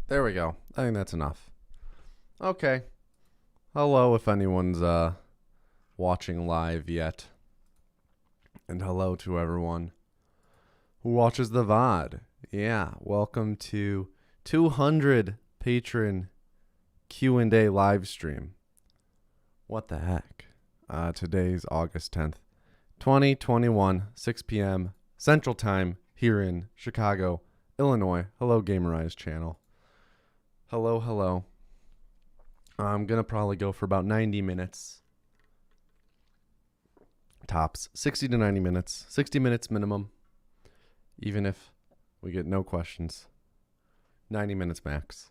There we go. I think that's enough. Okay. Hello if anyone's watching live yet. And hello to everyone who watches the VOD. Yeah, welcome to 200 patron Q&A live stream. What the heck? Today's August 10th, 2021, 6 p.m. Central Time here in Chicago, Illinois. Hello, Gamerize channel. Hello. I'm going to probably go for about 90 minutes. Tops. 60 to 90 minutes. 60 minutes minimum. Even if we get no questions. 90 minutes max.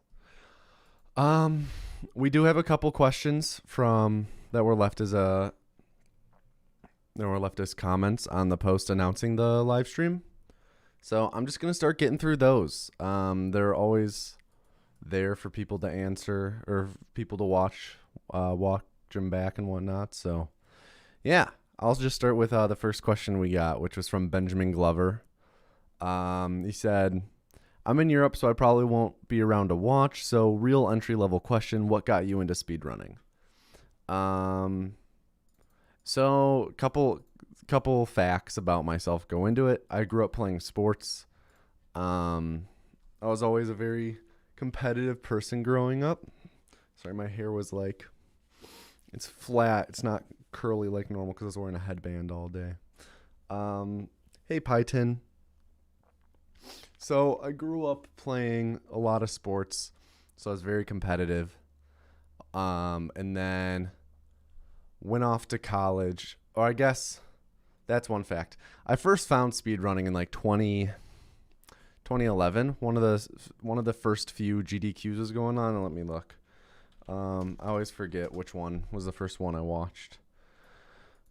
We do have a couple questions that were left as comments on the post announcing the live stream. So I'm just going to start getting through those. They're always there for people to answer or people to watch them back and whatnot. So yeah, I'll just start with the first question we got, which was from Benjamin Glover. He said, I'm in Europe, so I probably won't be around to watch. So real entry level question, what got you into speedrunning? So couple facts about myself go into it. I grew up playing sports. I was always a very competitive person growing up. Sorry, my hair was it's flat. It's not curly like normal because I was wearing a headband all day. Hey, Python. So I grew up playing a lot of sports, so I was very competitive. And then went off to college, or I guess that's one fact. I first found speedrunning in 2011. One of the first few GDQs was going on. Let me look. I always forget which one was the first one I watched.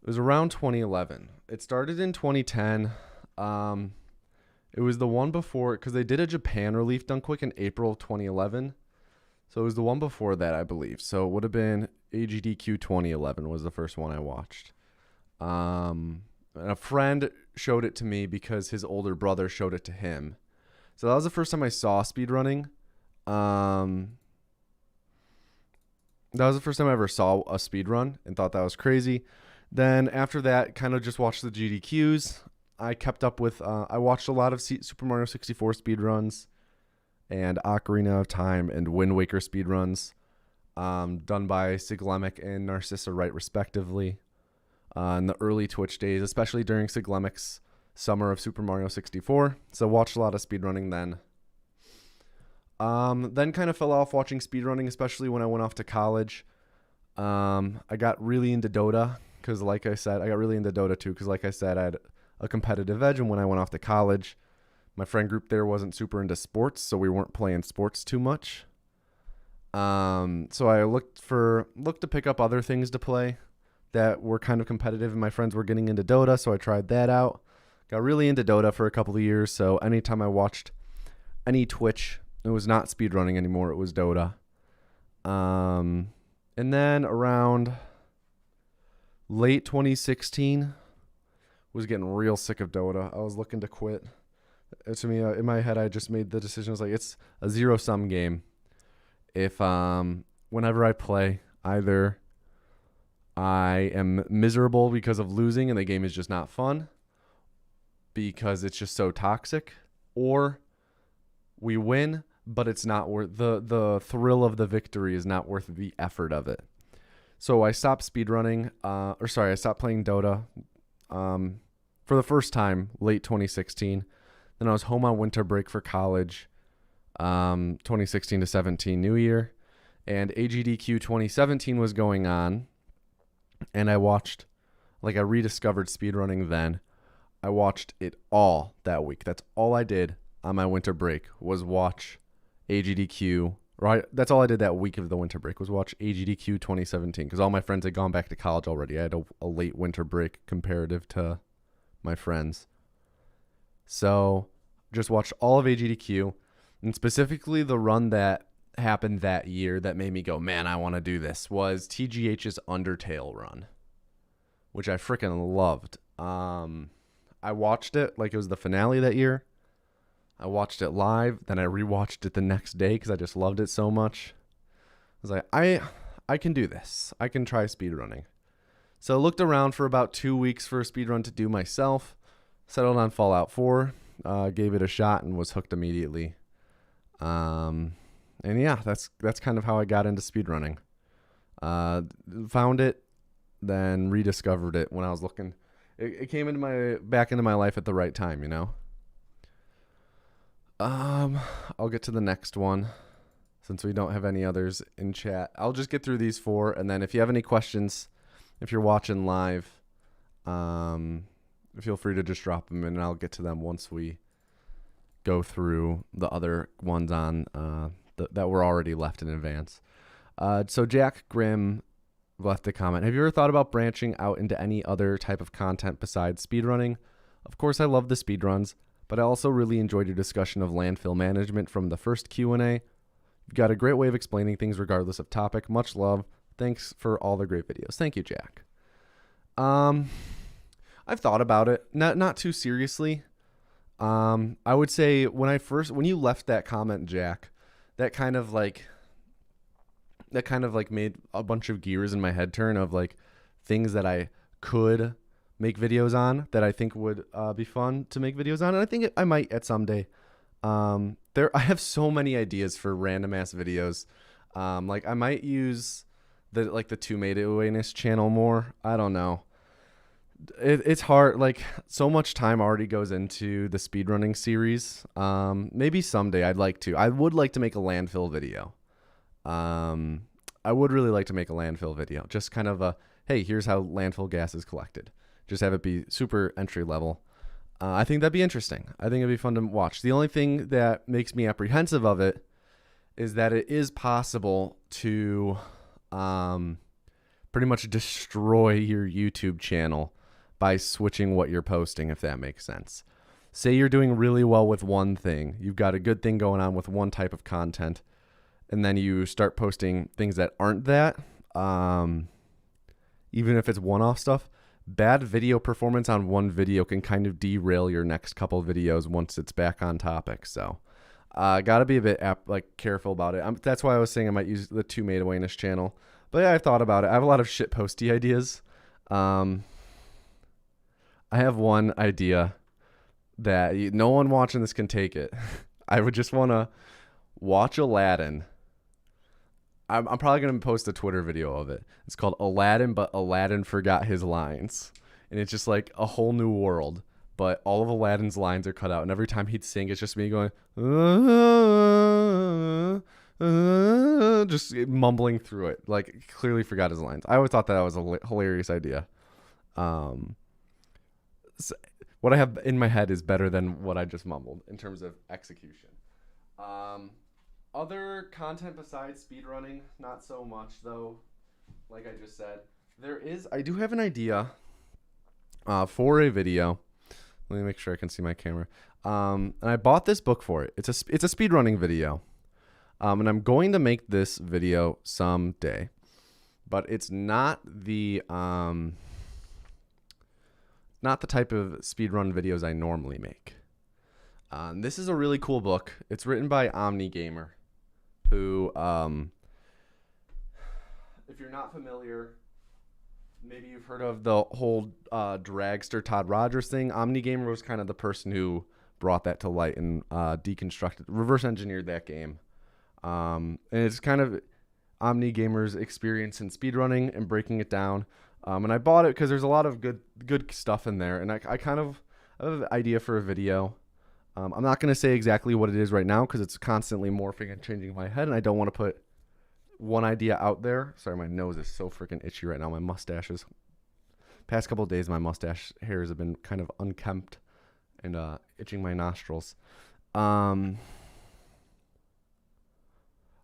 It was around 2011. It started in 2010. It was the one before, because they did a Japan relief done quick in April of 2011. So it was the one before that, I believe. So it would have been AGDQ 2011 was the first one I watched. And a friend showed it to me because his older brother showed it to him. So that was the first time I saw speedrunning. That was the first time I ever saw a speedrun and thought that was crazy. Then after that, kind of just watched the GDQs. I kept up with, I watched a lot of Super Mario 64 speedruns and Ocarina of Time and Wind Waker speedruns done by Siglemic and Narcissa Wright respectively in the early Twitch days, especially during Siglemic's summer of Super Mario 64. So watched a lot of speedrunning then. Then kind of fell off watching speedrunning, especially when I went off to college. I got really into Dota because, like I said, I got really into Dota too because, like I said, I had a competitive edge. And when I went off to college, my friend group there wasn't super into sports, so we weren't playing sports too much. So I looked to pick up other things to play that were kind of competitive, and my friends were getting into Dota, so I tried that out. Got really into Dota for a couple of years, so anytime I watched any Twitch, it was not speedrunning anymore, it was Dota. And then around late 2016, was getting real sick of Dota. I was looking to quit. To me, in my head, I just made the decision. I was like, it's a zero-sum game. If whenever I play, either I am miserable because of losing and the game is just not fun because it's just so toxic, or we win, but it's not worth the thrill of the victory is not worth the effort of it. So I stopped speedrunning, I stopped playing Dota for the first time late 2016. Then I was home on winter break for college, 2016 to 17 New Year, and AGDQ 2017 was going on, and I rediscovered speedrunning then. I watched it all that week. That's all I did on my winter break was watch AGDQ. That's all I did that week of the winter break was watch AGDQ 2017 because all my friends had gone back to college already. I had a late winter break comparative to my friends. So just watched all of AGDQ, and specifically the run that happened that year that made me go, man, I want to do this, was TGH's Undertale run, which I freaking loved. I watched it like it was the finale that year. I watched it live, then I rewatched it the next day because I just loved it so much. I was like, I can do this. I can try speedrunning. So I looked around for about 2 weeks for a speedrun to do myself. Settled on Fallout 4. Gave it a shot and was hooked immediately. And yeah, that's kind of how I got into speedrunning. Found it, then rediscovered it when I was looking. It came back into my life at the right time, you know. I'll get to the next one since we don't have any others in chat. I'll just get through these 4, and then if you have any questions, if you're watching live, feel free to just drop them in, and I'll get to them once we go through the other ones on that were already left in advance. So Jack Grimm left a comment. Have you ever thought about branching out into any other type of content besides speedrunning? Of course, I love the speedruns, but I also really enjoyed your discussion of landfill management from the first Q&A. You've got a great way of explaining things regardless of topic. Much love. Thanks for all the great videos. Thank you, Jack. I've thought about it, not too seriously. I would say when you left that comment, Jack, that kind of like made a bunch of gears in my head turn of like things that I could make videos on that I think would be fun to make videos on. And I think I might at someday. I have so many ideas for random ass videos. Like I might use the Two-Made Awareness channel more. I don't know. It's hard. Like so much time already goes into the speedrunning series. Maybe someday I would like to make a landfill video. I would really like to make a landfill video. Just kind of hey, here's how landfill gas is collected. Just have it be super entry level. I think that'd be interesting. I think it'd be fun to watch. The only thing that makes me apprehensive of it is that it is possible to pretty much destroy your YouTube channel by switching what you're posting, if that makes sense. Say you're doing really well with one thing. You've got a good thing going on with one type of content, and then you start posting things that aren't that, even if it's one-off stuff. Bad video performance on one video can kind of derail your next couple videos once it's back on topic. So got to be a bit careful about it. That's why I was saying I might use the Two-Made Awareness channel. But yeah, I've thought about it. I have a lot of shit posty ideas. I have one idea that no one watching this can take it. I would just want to watch Aladdin. I'm probably going to post a Twitter video of it. It's called Aladdin, but Aladdin forgot his lines. And it's just like a whole new world. But all of Aladdin's lines are cut out. And every time he'd sing, it's just me going, just mumbling through it. Like, clearly forgot his lines. I always thought that was a hilarious idea. So what I have in my head is better than what I just mumbled in terms of execution. Other content besides speedrunning, not so much though. Like I just said, I do have an idea for a video. Let me make sure I can see my camera. And I bought this book for it. It's a speedrunning video. And I'm going to make this video someday, but it's not the type of speedrun videos I normally make. This is a really cool book. It's written by OmniGamer, who, if you're not familiar, maybe you've heard of the whole dragster Todd Rogers thing. OmniGamer was kind of the person who brought that to light and reverse engineered that game. And it's kind of OmniGamer's experience in speedrunning and breaking it down. And I bought it because there's a lot of good stuff in there. And I kind of have an idea for a video. I'm not going to say exactly what it is right now because it's constantly morphing and changing in my head. And I don't want to put one idea out there. Sorry, my nose is so freaking itchy right now. My mustaches. Past couple of days, my mustache hairs have been kind of unkempt and itching my nostrils. I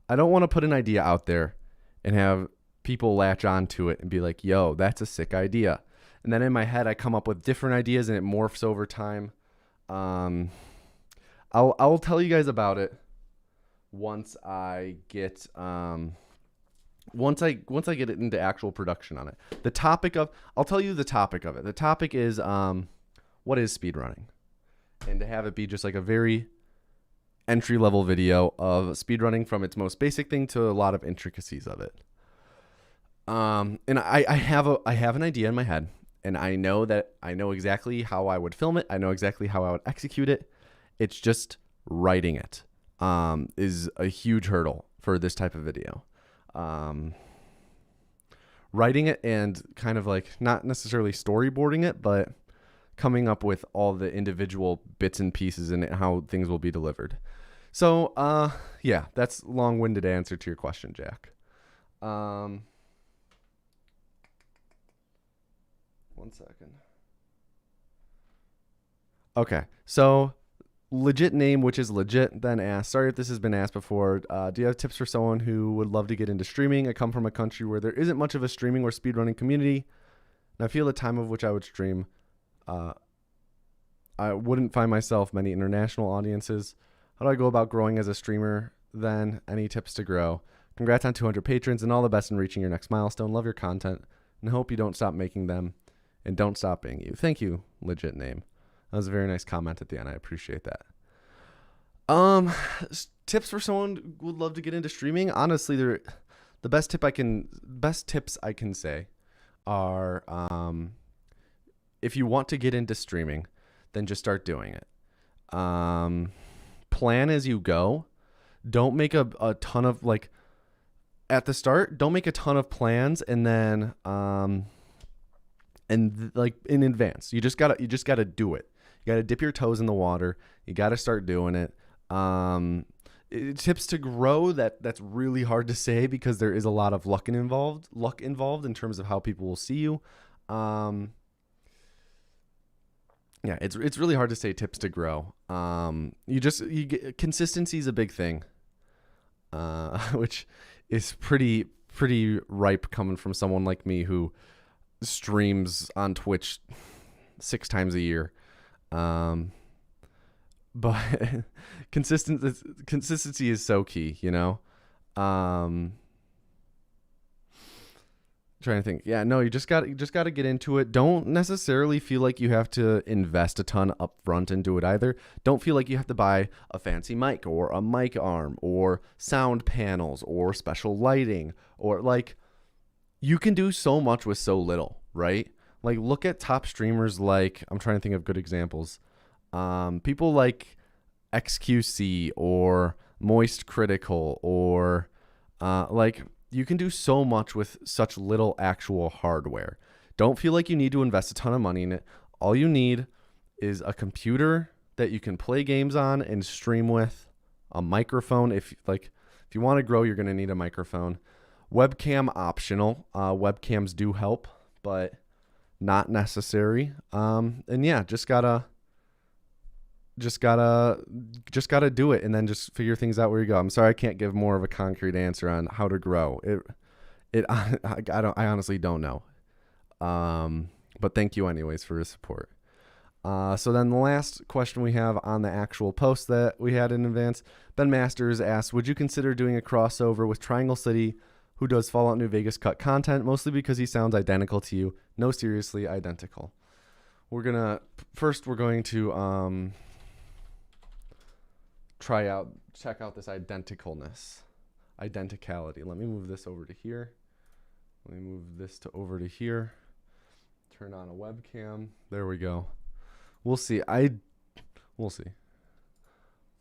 don't want to put an idea out there and have people latch onto it and be like, yo, that's a sick idea. And then in my head, I come up with different ideas and it morphs over time. I'll tell you guys about it once I get it into actual production on it. I'll tell you the topic of it. The topic is what is speedrunning? And to have it be just like a very entry-level video of speedrunning from its most basic thing to a lot of intricacies of it. And I have an idea in my head, and I know exactly how I would film it. I know exactly how I would execute it. It's just writing it is a huge hurdle for this type of video. Writing it and kind of like not necessarily storyboarding it, but coming up with all the individual bits and pieces in it, how things will be delivered. So, yeah, that's long-winded answer to your question, Jack. 1 second. Okay, so legit name, which is legit, then asked, sorry if this has been asked before, do you have tips for someone who would love to get into streaming? I come from a country where there isn't much of a streaming or speedrunning community, and I feel the time of which I would stream, I wouldn't find myself many international audiences. How do I go about growing as a streamer then? Any tips to grow? Congrats on 200 patrons and all the best in reaching your next milestone. Love your content and hope you don't stop making them and don't stop being you. Thank you, legit name. That was a very nice comment at the end. I appreciate that. Tips for someone who would love to get into streaming. Honestly, the best tips I can say are, if you want to get into streaming, then just start doing it. Plan as you go. Don't make a ton of at the start. Don't make a ton of plans and then in advance. You just gotta do it. You gotta dip your toes in the water. You gotta start doing it. Tips to grow, that's really hard to say because there is a lot of luck involved in terms of how people will see you. Yeah, it's really hard to say tips to grow. Consistency is a big thing, which is pretty ripe coming from someone like me who streams on Twitch 6 times a year. But consistency is so key, you know? Trying to think. Yeah, no, you just got to get into it. Don't necessarily feel like you have to invest a ton up front into it either. Don't feel like you have to buy a fancy mic or a mic arm or sound panels or special lighting or you can do so much with so little, right? Like look at top streamers I'm trying to think of good examples. People like XQC or Moist Critical or you can do so much with such little actual hardware. Don't feel like you need to invest a ton of money in it. All you need is a computer that you can play games on and stream with, a microphone. If you want to grow, you're going to need a microphone. Webcam optional. Webcams do help, but not necessary. And yeah, just gotta do it and then just figure things out where you go. I'm sorry I can't give more of a concrete answer on how to grow. I honestly don't know. But thank you anyways for your support. So then the last question we have on the actual post that we had in advance, Ben Masters asked, would you consider doing a crossover with Triangle City, who does Fallout New Vegas cut content, mostly because he sounds identical to you? No, seriously, identical. We're going to check out this identicality. Let me move this over to here. Let me move this over to here. Turn on a webcam. There we go. We'll see. We'll see.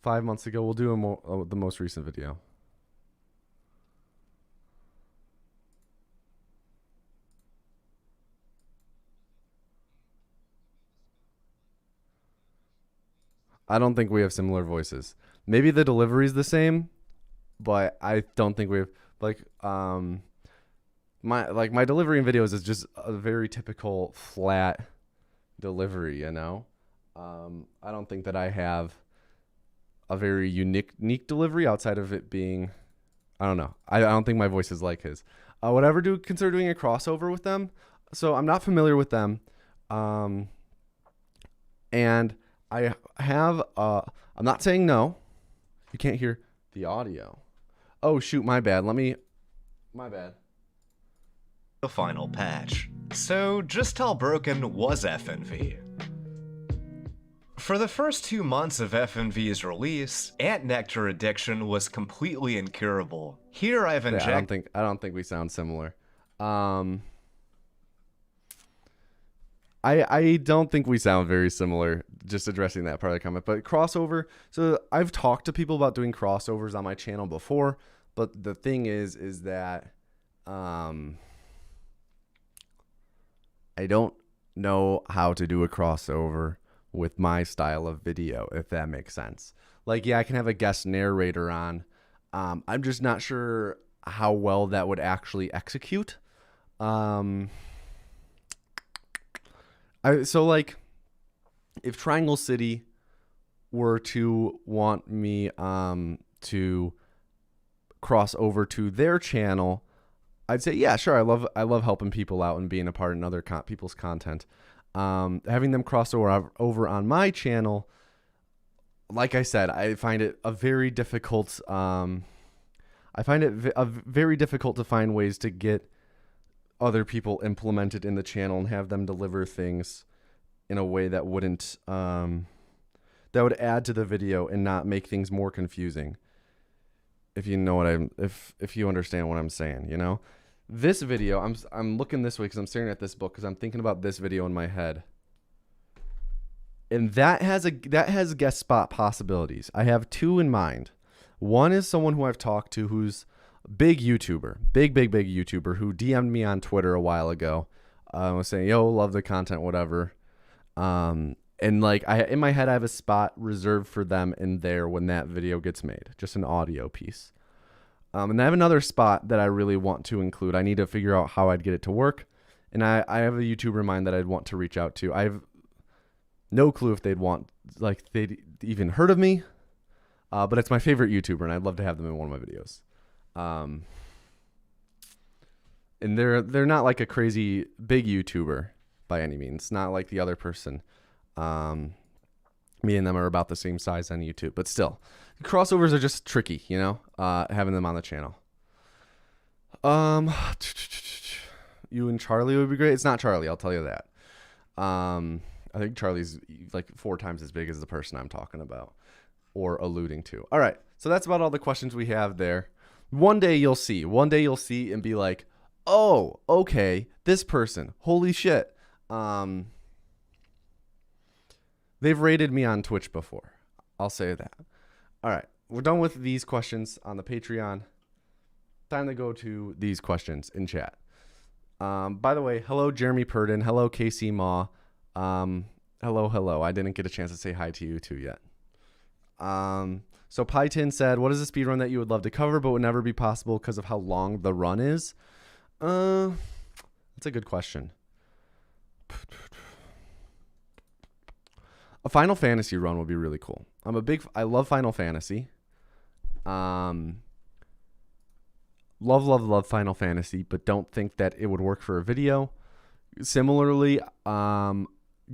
5 months ago, we'll do the most recent video. I don't think we have similar voices. Maybe the delivery is the same, but I don't think we have my delivery in videos is just a very typical flat delivery, you know? I don't think that I have a very unique delivery outside of it being, I don't know. I don't think my voice is like his. Would I ever consider doing a crossover with them? So I'm not familiar with them. And I have, I'm not saying no. You can't hear the audio. Oh, shoot, my bad. My bad. The final patch. So just how broken was FNV? For the first 2 months of FMV's release, ant nectar addiction was completely incurable. Here I've Yeah, injected. I don't think we sound similar. I don't think we sound very similar, just addressing that part of the comment. But crossover, so I've talked to people about doing crossovers on my channel before, but the thing is that I don't know how to do a crossover with my style of video, if that makes sense. Like, yeah, I can have a guest narrator on. I'm just not sure how well that would actually execute. So like, if Triangle City were to want me to cross over to their channel, I'd say, yeah, sure. I love helping people out and being a part in other people's content. Having them cross over on my channel, like I said, I find it a very difficult. I find it very difficult to find ways to get other people implemented in the channel and have them deliver things in a way that wouldn't that would add to the video and not make things more confusing. If you know what if you understand what I'm saying, you know. This video, I'm looking this way because I'm staring at this book because I'm thinking about this video in my head, and that has guest spot possibilities. I have 2 in mind. One is someone who I've talked to who's big YouTuber, big YouTuber, who DM'd me on Twitter a while ago. Was saying, "Yo, love the content, whatever." And like in my head, I have a spot reserved for them in there when that video gets made, just an audio piece. And I have another spot that I really want to include. I need to figure out how I'd get it to work. And I have a YouTuber in mind that I'd want to reach out to. I have no clue if they'd even heard of me. But it's my favorite YouTuber, and I'd love to have them in one of my videos. And they're not like a crazy big YouTuber by any means. Not like the other person. Me and them are about the same size on YouTube, but still, crossovers are just tricky, you know, having them on the channel. You and Charlie would be great. It's not Charlie, I'll tell you that. I think Charlie's like 4 times as big as the person I'm talking about or alluding to. All right, so that's about all the questions we have there. One day you'll see and be like, oh, okay, this person, holy shit. They've rated me on Twitch before. I'll say that. All right. We're done with these questions on the Patreon. Time to go to these questions in chat. By the way, hello, Jeremy Purdon. Hello, Casey Maw. Hello. I didn't get a chance to say hi to you two yet. So Python said, what is a speed run that you would love to cover but would never be possible because of how long the run is? That's a good question. A Final Fantasy run would be really cool. I love Final Fantasy. Love Final Fantasy, but don't think that it would work for a video. Similarly, Grand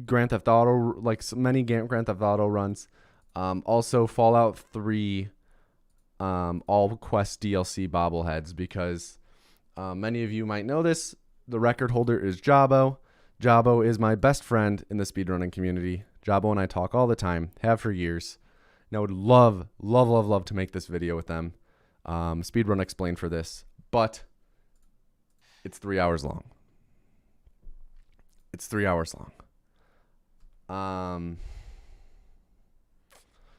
Theft Auto, like many Grand Theft Auto runs. Also Fallout 3, all Quest DLC bobbleheads, because many of you might know this. The record holder is Jabo. Jabo is my best friend in the speedrunning community. Jabo and I talk all the time, have for years. And I would love to make this video with them. Speedrun Explained for this, but it's 3 hours long.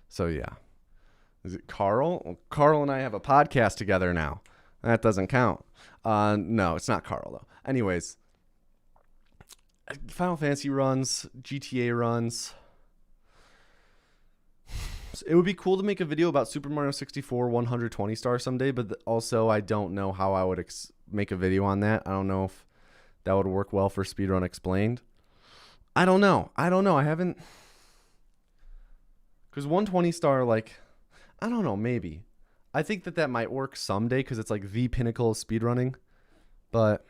So yeah. Is it Carl? Well, Carl and I have a podcast together now. That doesn't count. No, it's not Carl though. Anyways, Final Fantasy runs, GTA runs. It would be cool to make a video about Super Mario 64 120 stars someday, but also I don't know how I would make a video on that. I don't know if that would work well for Speedrun Explained. I don't know. I haven't... Because 120 star, like... I don't know, maybe. I think that might work someday because it's like the pinnacle of speedrunning. But...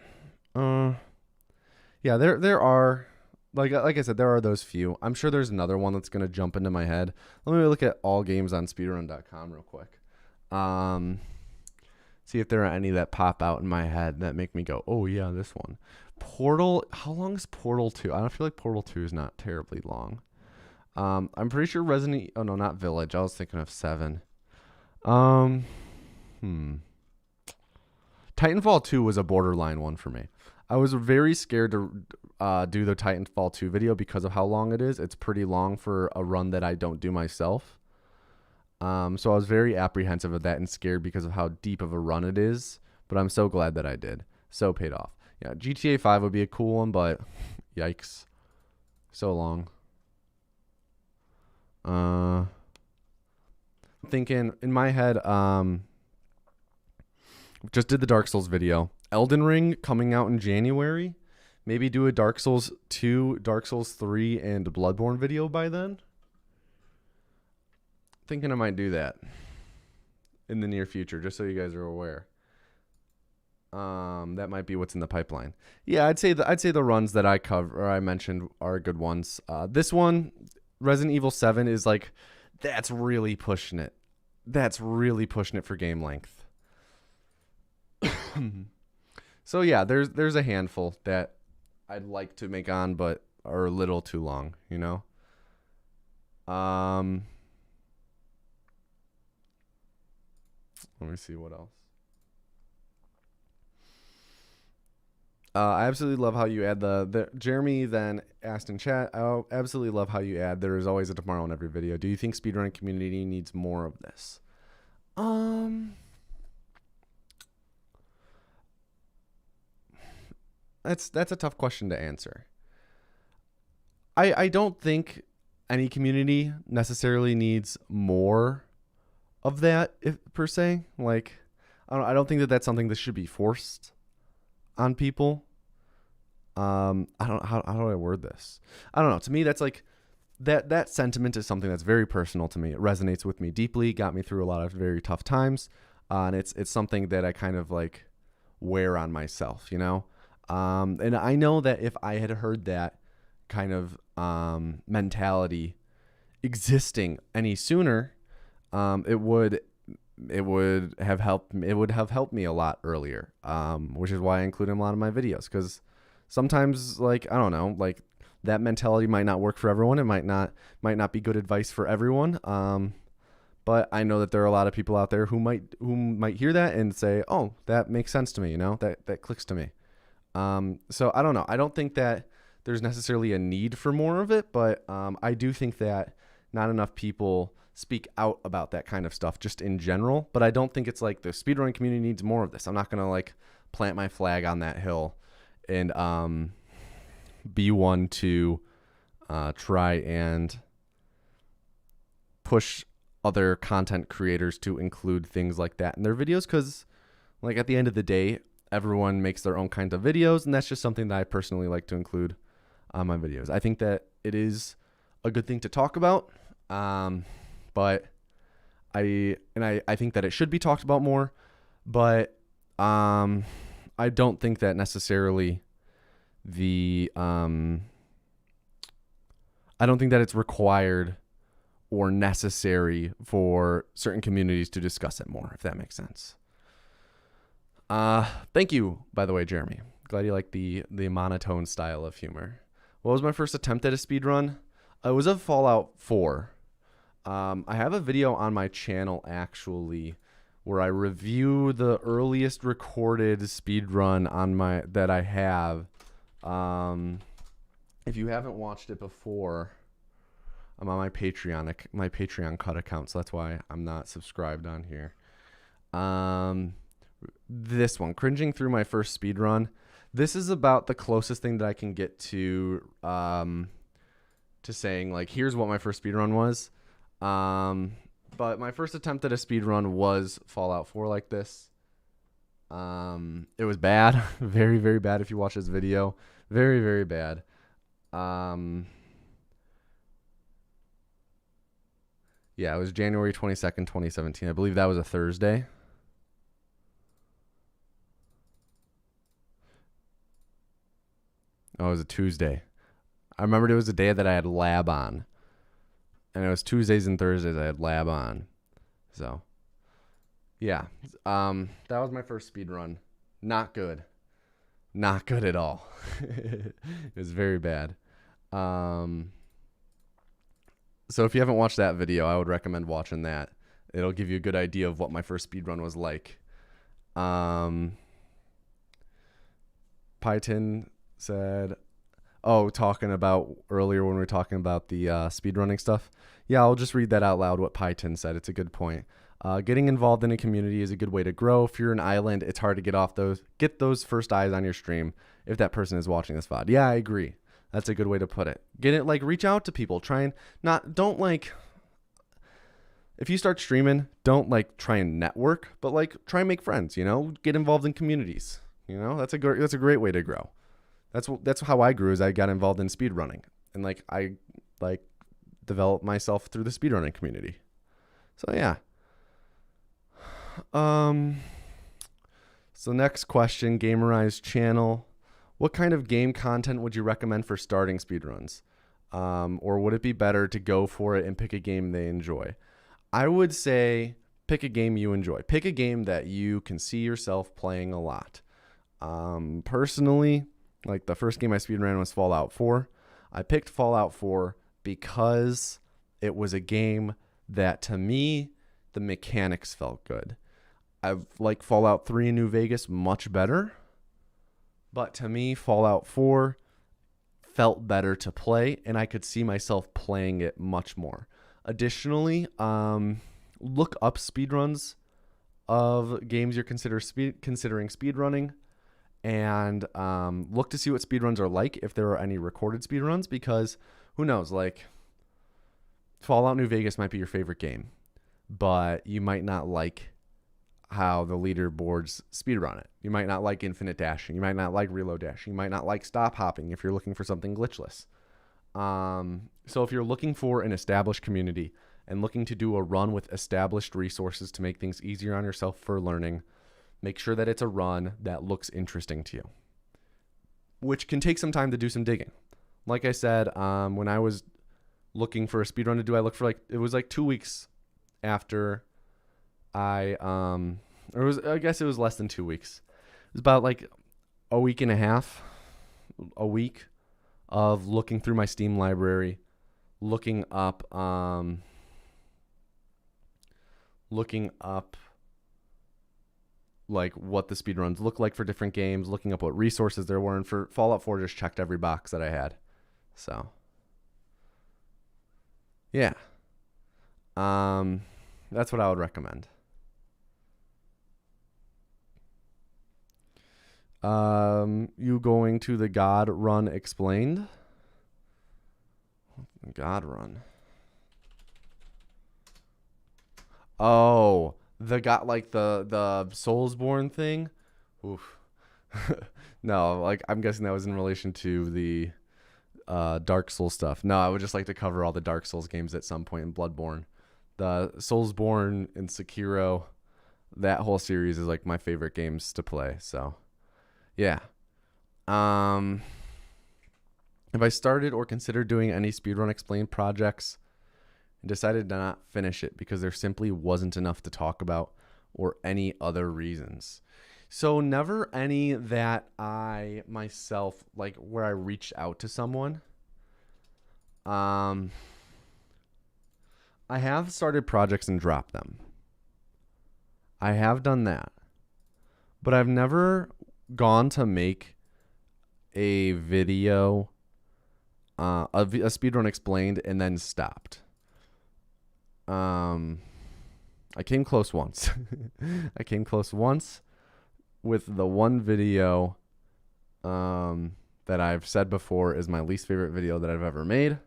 yeah, there are, like I said, there are those few. I'm sure there's another one that's going to jump into my head. Let me look at all games on speedrun.com real quick. See if there are any that pop out in my head that make me go, oh yeah, this one. Portal, how long is Portal 2? I don't feel like Portal 2 is not terribly long. I'm pretty sure oh no, not Village. I was thinking of 7. Um, Titanfall 2 was a borderline one for me. I was very scared to do the Titanfall 2 video because of how long it is. It's pretty long for a run that I don't do myself. So I was very apprehensive of that and scared because of how deep of a run it is. But I'm so glad that I did. So paid off. Yeah, GTA 5 would be a cool one, but yikes. So long. Thinking in my head, just did the Dark Souls video. Elden Ring coming out in January. Maybe do a Dark Souls 2, Dark Souls 3, and Bloodborne video by then. Thinking I might do that in the near future, just so you guys are aware. That might be what's in the pipeline. Yeah, I'd say the runs that I cover or I mentioned are good ones. This one, Resident Evil 7, is like, that's really pushing it. That's really pushing it for game length. So yeah, there's a handful that I'd like to make on, but are a little too long, you know. Let me see what else. I absolutely love how you add the Jeremy then asked in chat. I absolutely love how you add there is always a tomorrow in every video. Do you think speedrunning community needs more of this? That's a tough question to answer. I don't think any community necessarily needs more of that, per se. Like, I don't think that that's something that should be forced on people. How do I word this? I don't know. To me, that's like that sentiment is something that's very personal to me. It resonates with me deeply. Got me through a lot of very tough times, and it's something that I kind of like wear on myself, you know. And I know that if I had heard that kind of mentality existing any sooner, it would have helped me a lot earlier, which is why I include in a lot of my videos, because sometimes, like, I don't know, like, that mentality might not work for everyone. It might not be good advice for everyone, but I know that there are a lot of people out there who might hear that and say, oh, that makes sense to me, you know, that clicks to me. So I don't know. I don't think that there's necessarily a need for more of it, but I do think that not enough people speak out about that kind of stuff just in general. But I don't think it's like the speedrunning community needs more of this. I'm not going to like plant my flag on that hill and be one to try and push other content creators to include things like that in their videos, because like at the end of the day, everyone makes their own kinds of videos, and that's just something that I personally like to include on my videos. I think that it is a good thing to talk about, but I think that it should be talked about more, but I don't think that necessarily I don't think that it's required or necessary for certain communities to discuss it more, if that makes sense. Thank you, by the way, Jeremy. Glad you like the monotone style of humor. What was my first attempt at a speedrun? It was a Fallout 4. I have a video on my channel, actually, where I review the earliest recorded speedrun that I have. If you haven't watched it before, I'm on my Patreon cut account, so that's why I'm not subscribed on here. This one, cringing through my first speedrun. This is about the closest thing that I can get to saying, like, here's what my first speedrun was. But my first attempt at a speedrun was Fallout 4 like this. It was bad. Very, very bad if you watch this video. Very, very bad. Yeah, it was January 22nd, 2017. I believe that was a Thursday. Oh, it was a Tuesday. I remembered it was a day that I had lab on. And it was Tuesdays and Thursdays I had lab on. So, yeah. That was my first speed run. Not good. Not good at all. It was very bad. So if you haven't watched that video, I would recommend watching that. It'll give you a good idea of what my first speedrun was like. Python said, oh, talking about earlier when we were talking about the speedrunning stuff. Yeah, I'll just read that out loud, what Python said. It's a good point. Getting involved in a community is a good way to grow. If you're an island, it's hard to get those first eyes on your stream if that person is watching this VOD. Yeah, I agree. That's a good way to put it. Get it, like, reach out to people. Don't like, if you start streaming, don't like try and network, but like try and make friends, get involved in communities. That's a great way to grow. That's how I grew, is I got involved in speedrunning, and like I like developed myself through the speedrunning community. So yeah. So next question, Gamerized channel. What kind of game content would you recommend for starting speedruns? Or would it be better to go for it and pick a game they enjoy? I would say pick a game you enjoy. Pick a game that you can see yourself playing a lot. Personally, like the first game I speedran was Fallout 4. I picked Fallout 4 because it was a game that, to me, the mechanics felt good. I like Fallout 3 in New Vegas much better, but to me, Fallout 4 felt better to play, and I could see myself playing it much more. Additionally, look up speedruns of games you're considering speedrunning, and look to see what speedruns are like, if there are any recorded speedruns, because who knows, like Fallout New Vegas might be your favorite game, but you might not like how the leaderboards speedrun it. You might not like infinite dashing. You might not like reload dashing. You might not like stop hopping if you're looking for something glitchless. So if you're looking for an established community and looking to do a run with established resources to make things easier on yourself for learning, make sure that it's a run that looks interesting to you, which can take some time to do some digging. Like I said, when I was looking for a speedrun to do, I looked for it was like 2 weeks after I guess it was less than 2 weeks. It was about like a week and a half, a week of looking through my Steam library, looking up like what the speedruns look like for different games, looking up what resources there were, and for Fallout 4 just checked every box that I had. So yeah. That's what I would recommend. You going to the God Run Explained? God Run. Oh, the Soulsborne thing? Oof. No, like I'm guessing that was in relation to the Dark Souls stuff. No, I would just like to cover all the Dark Souls games at some point in Bloodborne. The Soulsborne and Sekiro, that whole series is like my favorite games to play. So yeah. Have I started or considered doing any speedrun explained projects and decided to not finish it because there simply wasn't enough to talk about or any other reasons? So never any that I myself, like where I reached out to someone. I have started projects and dropped them. I have done that. But I've never gone to make a video, a speedrun explained, and then stopped. I came close once. I came close once with the one video that I've said before is my least favorite video that I've ever made,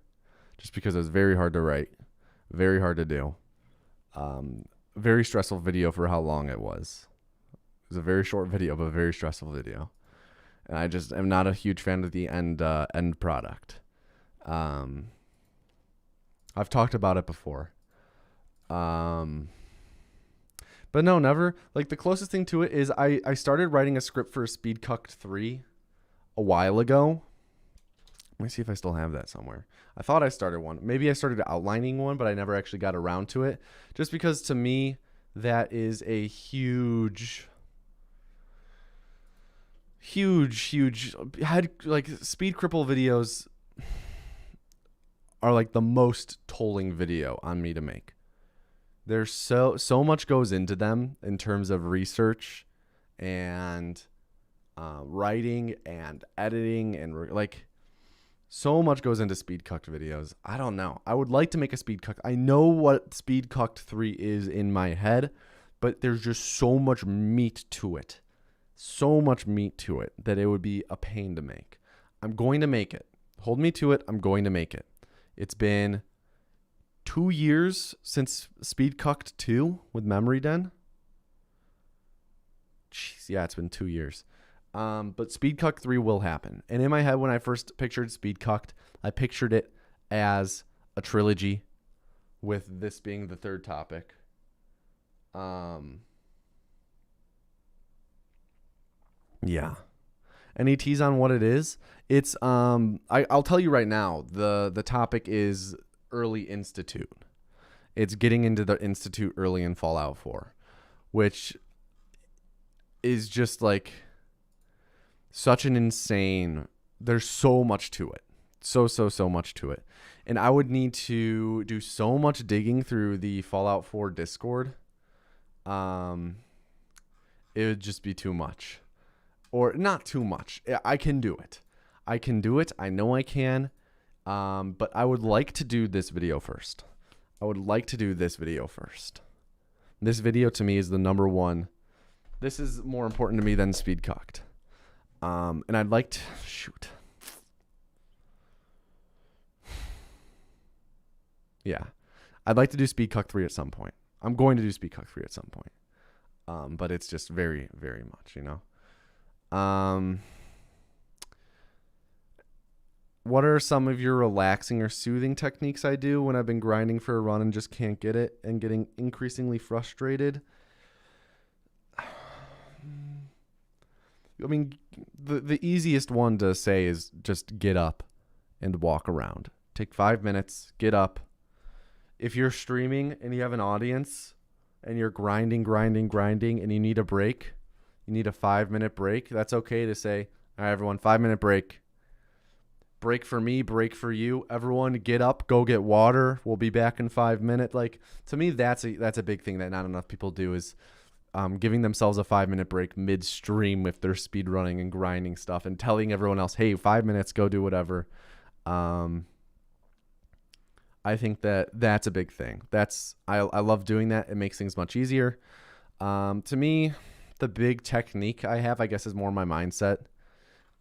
just because it was very hard to write, very hard to do. Very stressful video for how long it was. It was a very short video, but a very stressful video. And I just am not a huge fan of the end product. I've talked about it before. But no, never. Like the closest thing to it is I started writing a script for Speedcucked 3 a while ago. Let me see if I still have that somewhere. I thought I started one. Maybe I started outlining one, but I never actually got around to it. Just because to me, that is a huge like speed cripple videos are like the most tolling video on me to make. There's so much goes into them in terms of research and writing and editing and like so much goes into speed cucked videos. I don't know. I would like to make a speed cucked. I know what speed cucked 3 is in my head, but there's just so much meat to it. So much meat to it that it would be a pain to make. I'm going to make it. Hold me to it. I'm going to make it. It's been 2 years since Speed Cucked 2 with Memory Den. Jeez, yeah, it's been 2 years. But Speed Cucked 3 will happen. And in my head, when I first pictured Speed Cucked, I pictured it as a trilogy, with this being the third topic. Yeah. Any tease on what it is? It's I'll tell you right now. The topic is early institute. It's getting into the institute early in Fallout 4, which is just like such an insane. There's so much to it. So much to it. And I would need to do so much digging through the Fallout 4 Discord. It would just be too much. Or not too much. I can do it. I know I can. But I would like to do this video first. This video to me is the number one. This is more important to me than Speed Cucked. And I'd like to shoot. Yeah. I'd like to do Speed Cucked 3 at some point. I'm going to do Speed Cucked 3 at some point. But it's just very, very much, you know. What are some of your relaxing or soothing techniques I do when I've been grinding for a run and just can't get it and getting increasingly frustrated? I mean, the easiest one to say is just get up and walk around. Take 5 minutes, get up. If you're streaming and you have an audience and you're grinding, and you need a break, you need a 5-minute break, that's okay to say, all right, everyone, 5-minute break. Break for me, break for you. Everyone get up, go get water. We'll be back in 5 minutes. Like, to me, that's a big thing that not enough people do is giving themselves a 5-minute break midstream if they're speed running and grinding stuff and telling everyone else, hey, 5 minutes, go do whatever. I think that's a big thing. I love doing that. It makes things much easier. To me, the big technique I have, I guess, is more my mindset.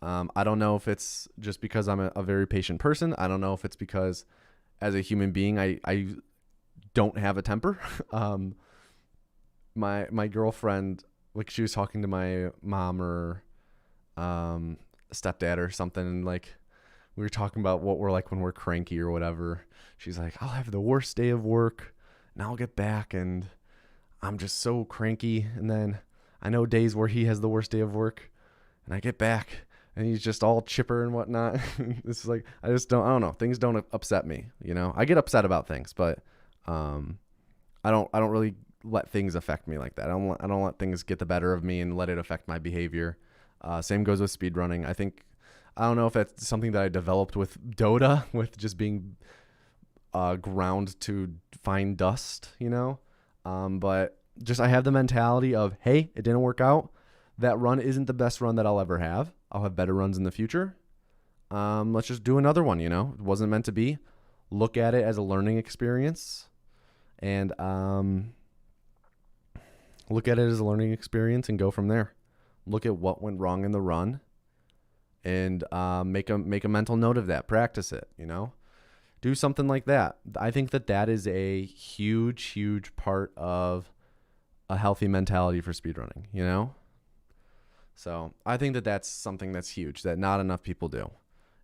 I don't know if it's just because I'm a very patient person. I don't know if it's because as a human being, I don't have a temper. My girlfriend, like, she was talking to my mom or stepdad or something, and like we were talking about what we're like when we're cranky or whatever. She's like, I'll have the worst day of work and I'll get back and I'm just so cranky. And then I know days where he has the worst day of work and I get back and he's just all chipper and whatnot. This is like, I don't know. Things don't upset me, you know. I get upset about things, but I don't really let things affect me like that. I don't let things get the better of me and let it affect my behavior. Same goes with speedrunning. I don't know if that's something that I developed with Dota, with just being ground to fine dust, you know. But just I have the mentality of, hey, it didn't work out. That run isn't the best run that I'll ever have. I'll have better runs in the future. Let's just do another one, you know. It wasn't meant to be. Look at it as a learning experience. And look at it as a learning experience and go from there. Look at what went wrong in the run and make a mental note of that. Practice it, you know. Do something like that. I think that is a huge part of a healthy mentality for speedrunning, you know? So I think that's something that's huge that not enough people do,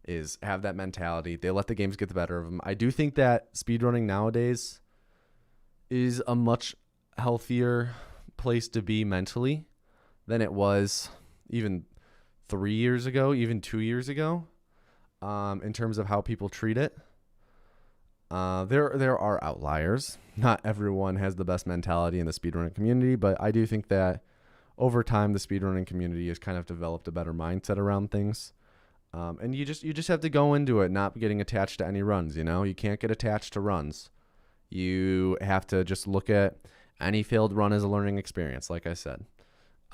is have that mentality. They let the games get the better of them. I do think that speedrunning nowadays is a much healthier place to be mentally than it was even 3 years ago, even 2 years ago, in terms of how people treat it. There are outliers. Not everyone has the best mentality in the speedrunning community, but I do think that over time the speedrunning community has kind of developed a better mindset around things. And you just have to go into it not getting attached to any runs. You can't get attached to runs. You have to just look at any failed run as a learning experience. Like I said,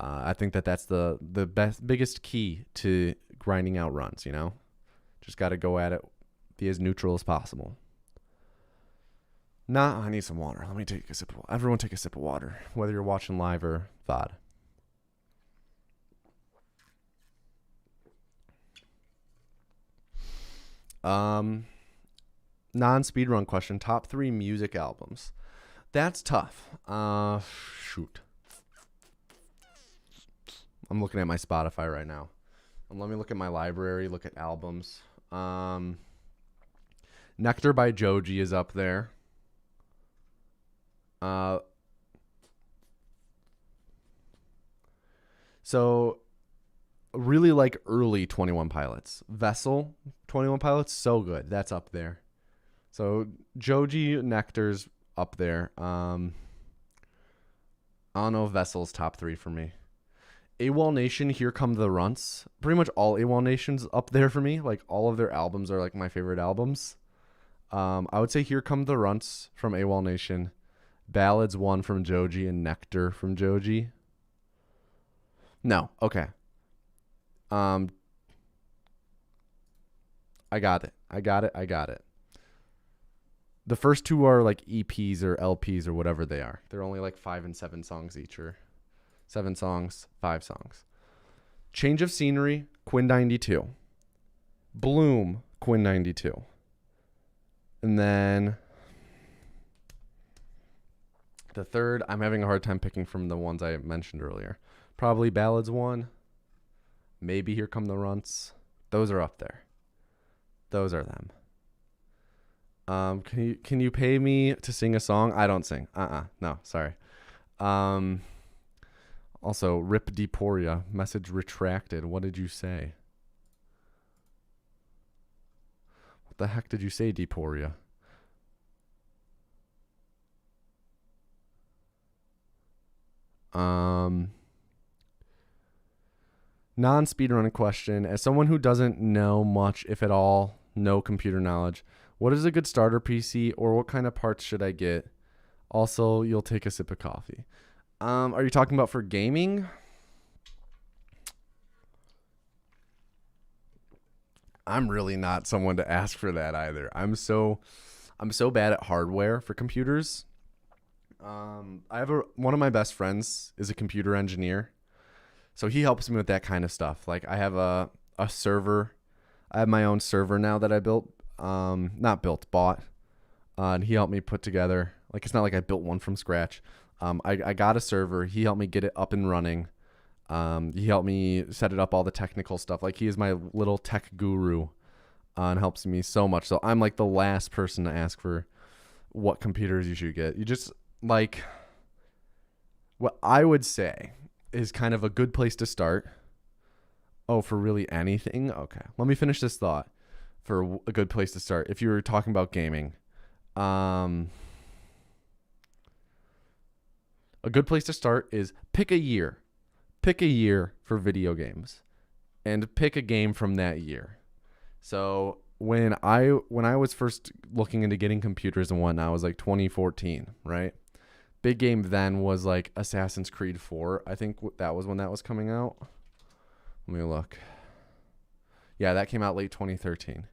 I think that's the biggest key to grinding out runs. Just got to go at it, be as neutral as possible. I need some water. Let me take a sip of water. Everyone take a sip of water, whether you're watching live or VOD. Non-speedrun question. Top 3 music albums. That's tough. Shoot. I'm looking at my Spotify right now. Let me look at my library, look at albums. Nectar by Joji is up there. So really like early 21 Pilots. Vessel, 21 Pilots, so good. That's up there. So Joji, Nectar's up there. I don't know if Vessel's top 3 for me. AWOL Nation, Here Come the Runts. Pretty much all AWOL Nation's up there for me. Like all of their albums are like my favorite albums. I would say Here Come the Runts from AWOL Nation. Ballads 1 from Joji and Nectar from Joji. No, okay. I got it. The first 2 are like EPs or LPs or whatever they are. They're only like 5 and 7 songs each, or 7 songs, 5 songs. Change of Scenery, Quinn 92. Bloom, Quinn 92. And then the third, I'm having a hard time picking from the ones I mentioned earlier. Probably Ballads 1. Maybe Here Come the Runts. Those are up there. Those are them. Can you pay me to sing a song? I don't sing. No, sorry. Also, Rip Deporia. Message retracted. What did you say? What the heck did you say, Deporia? Non-speedrunning question. As someone who doesn't know much, if at all, no computer knowledge, what is a good starter PC, or what kind of parts should I get? Also, you'll take a sip of coffee. Are you talking about for gaming? I'm really not someone to ask for that either. I'm so bad at hardware for computers. I have one of my best friends is a computer engineer, so he helps me with that kind of stuff. Like I have a server. I have my own server now that I built. Bought. And he helped me put together. Like it's not like I built one from scratch. I got a server. He helped me get it up and running. He helped me set it up, all the technical stuff. Like he is my little tech guru, and helps me so much. So I'm like the last person to ask for what computers you should get. You just like what I would say is kind of a good place to start. Oh, for really anything? Okay. Let me finish this thought for a good place to start. If you were talking about gaming, a good place to start is pick a year. Pick a year for video games and pick a game from that year. So when I was first looking into getting computers and whatnot, I was like 2014, right? Big game then was like Assassin's Creed 4. I think that was when that was coming out. Let me look. Yeah, that came out late 2013.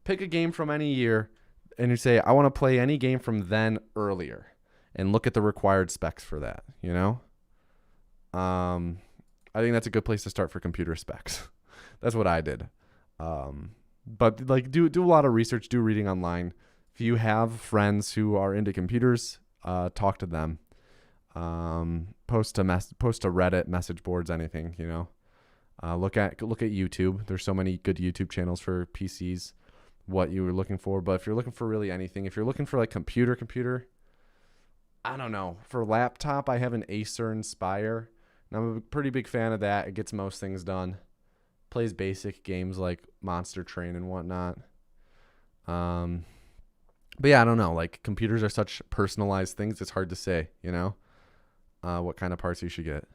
Pick a game from any year and you say, I want to play any game from then earlier, and look at the required specs for that, you know? I think that's a good place to start for computer specs. That's what I did. But like do a lot of research, do reading online. If you have friends who are into computers, talk to them. Post to Reddit, message boards, anything, you know. Look at YouTube. There's so many good YouTube channels for PCs, what you were looking for. But if you're looking for really anything, if you're looking for like computer, I don't know. For laptop, I have an Acer Inspire, and I'm a pretty big fan of that. It gets most things done. Plays basic games like Monster Train and whatnot. But yeah, I don't know. Like computers are such personalized things. It's hard to say, you know, what kind of parts you should get.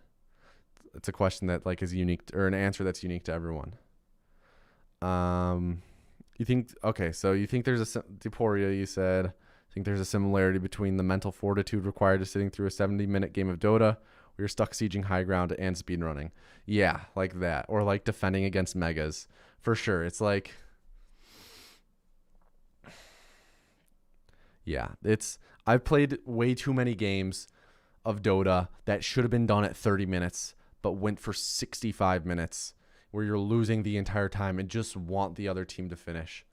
It's a question that like is unique, or an answer that's unique to everyone. You think okay? So you think there's Deporia? You said think there's a similarity between the mental fortitude required to sitting through a 70-minute game of Dota, where you're stuck sieging high ground and speedrunning. Yeah, like that, or like defending against megas for sure. It's like, yeah, it's. I've played way too many games of Dota that should have been done at 30 minutes, but went for 65 minutes, where you're losing the entire time and just want the other team to finish.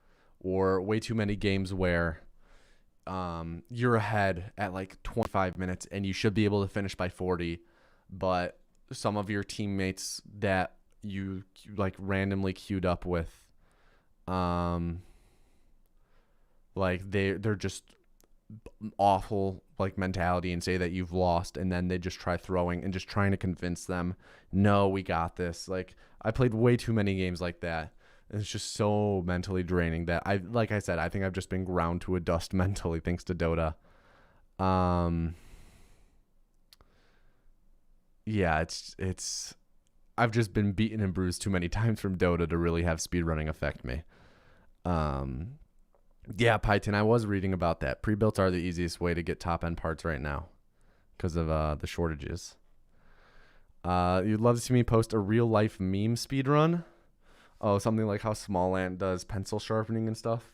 Or way too many games where you're ahead at like 25 minutes and you should be able to finish by 40, but some of your teammates that you like randomly queued up with, like they're just awful like mentality and say that you've lost, and then they just try throwing and just trying to convince them, no, we got this. Like I played way too many games like that. It's just so mentally draining that like I said, I think I've just been ground to a dust mentally thanks to Dota. Yeah, it's I've just been beaten and bruised too many times from Dota to really have speedrunning affect me. Yeah, Python, I was reading about that. Pre-built are the easiest way to get top-end parts right now because of the shortages. You'd love to see me post a real-life meme speedrun. Oh, something like how Smalland does pencil sharpening and stuff.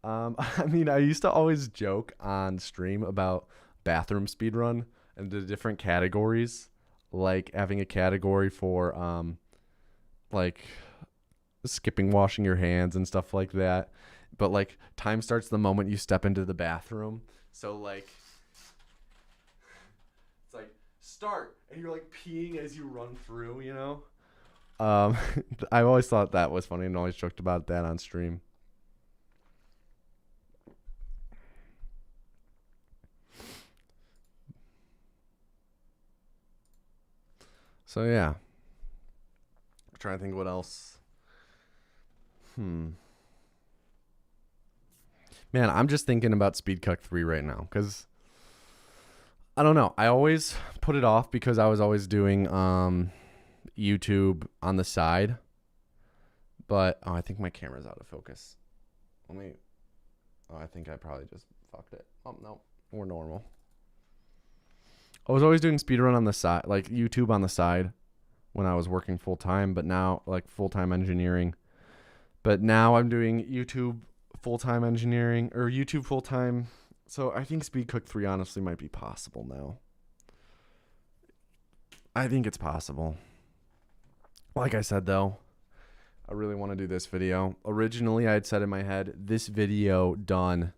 I mean, I used to always joke on stream about bathroom speedrun and the different categories, like having a category for like skipping washing your hands and stuff like that. But like time starts the moment you step into the bathroom. So like it's like start and you're like peeing as you run through, you know? I always thought that was funny and always joked about that on stream. So yeah. I'm trying to think what else. Man, I'm just thinking about Speedcuck 3 right now because I don't know. I always put it off because I was always doing YouTube on the side. But I think my camera's out of focus. I think I probably just fucked it. Oh no, we're normal. I was always doing speedrun on the side, like YouTube on the side when I was working full time, but now like full-time engineering. But now I'm doing YouTube full-time engineering or YouTube full-time. So I think Speedcook 3 honestly might be possible now. I think it's possible. Like I said, though, I really want to do this video. Originally, I had said in my head, this video done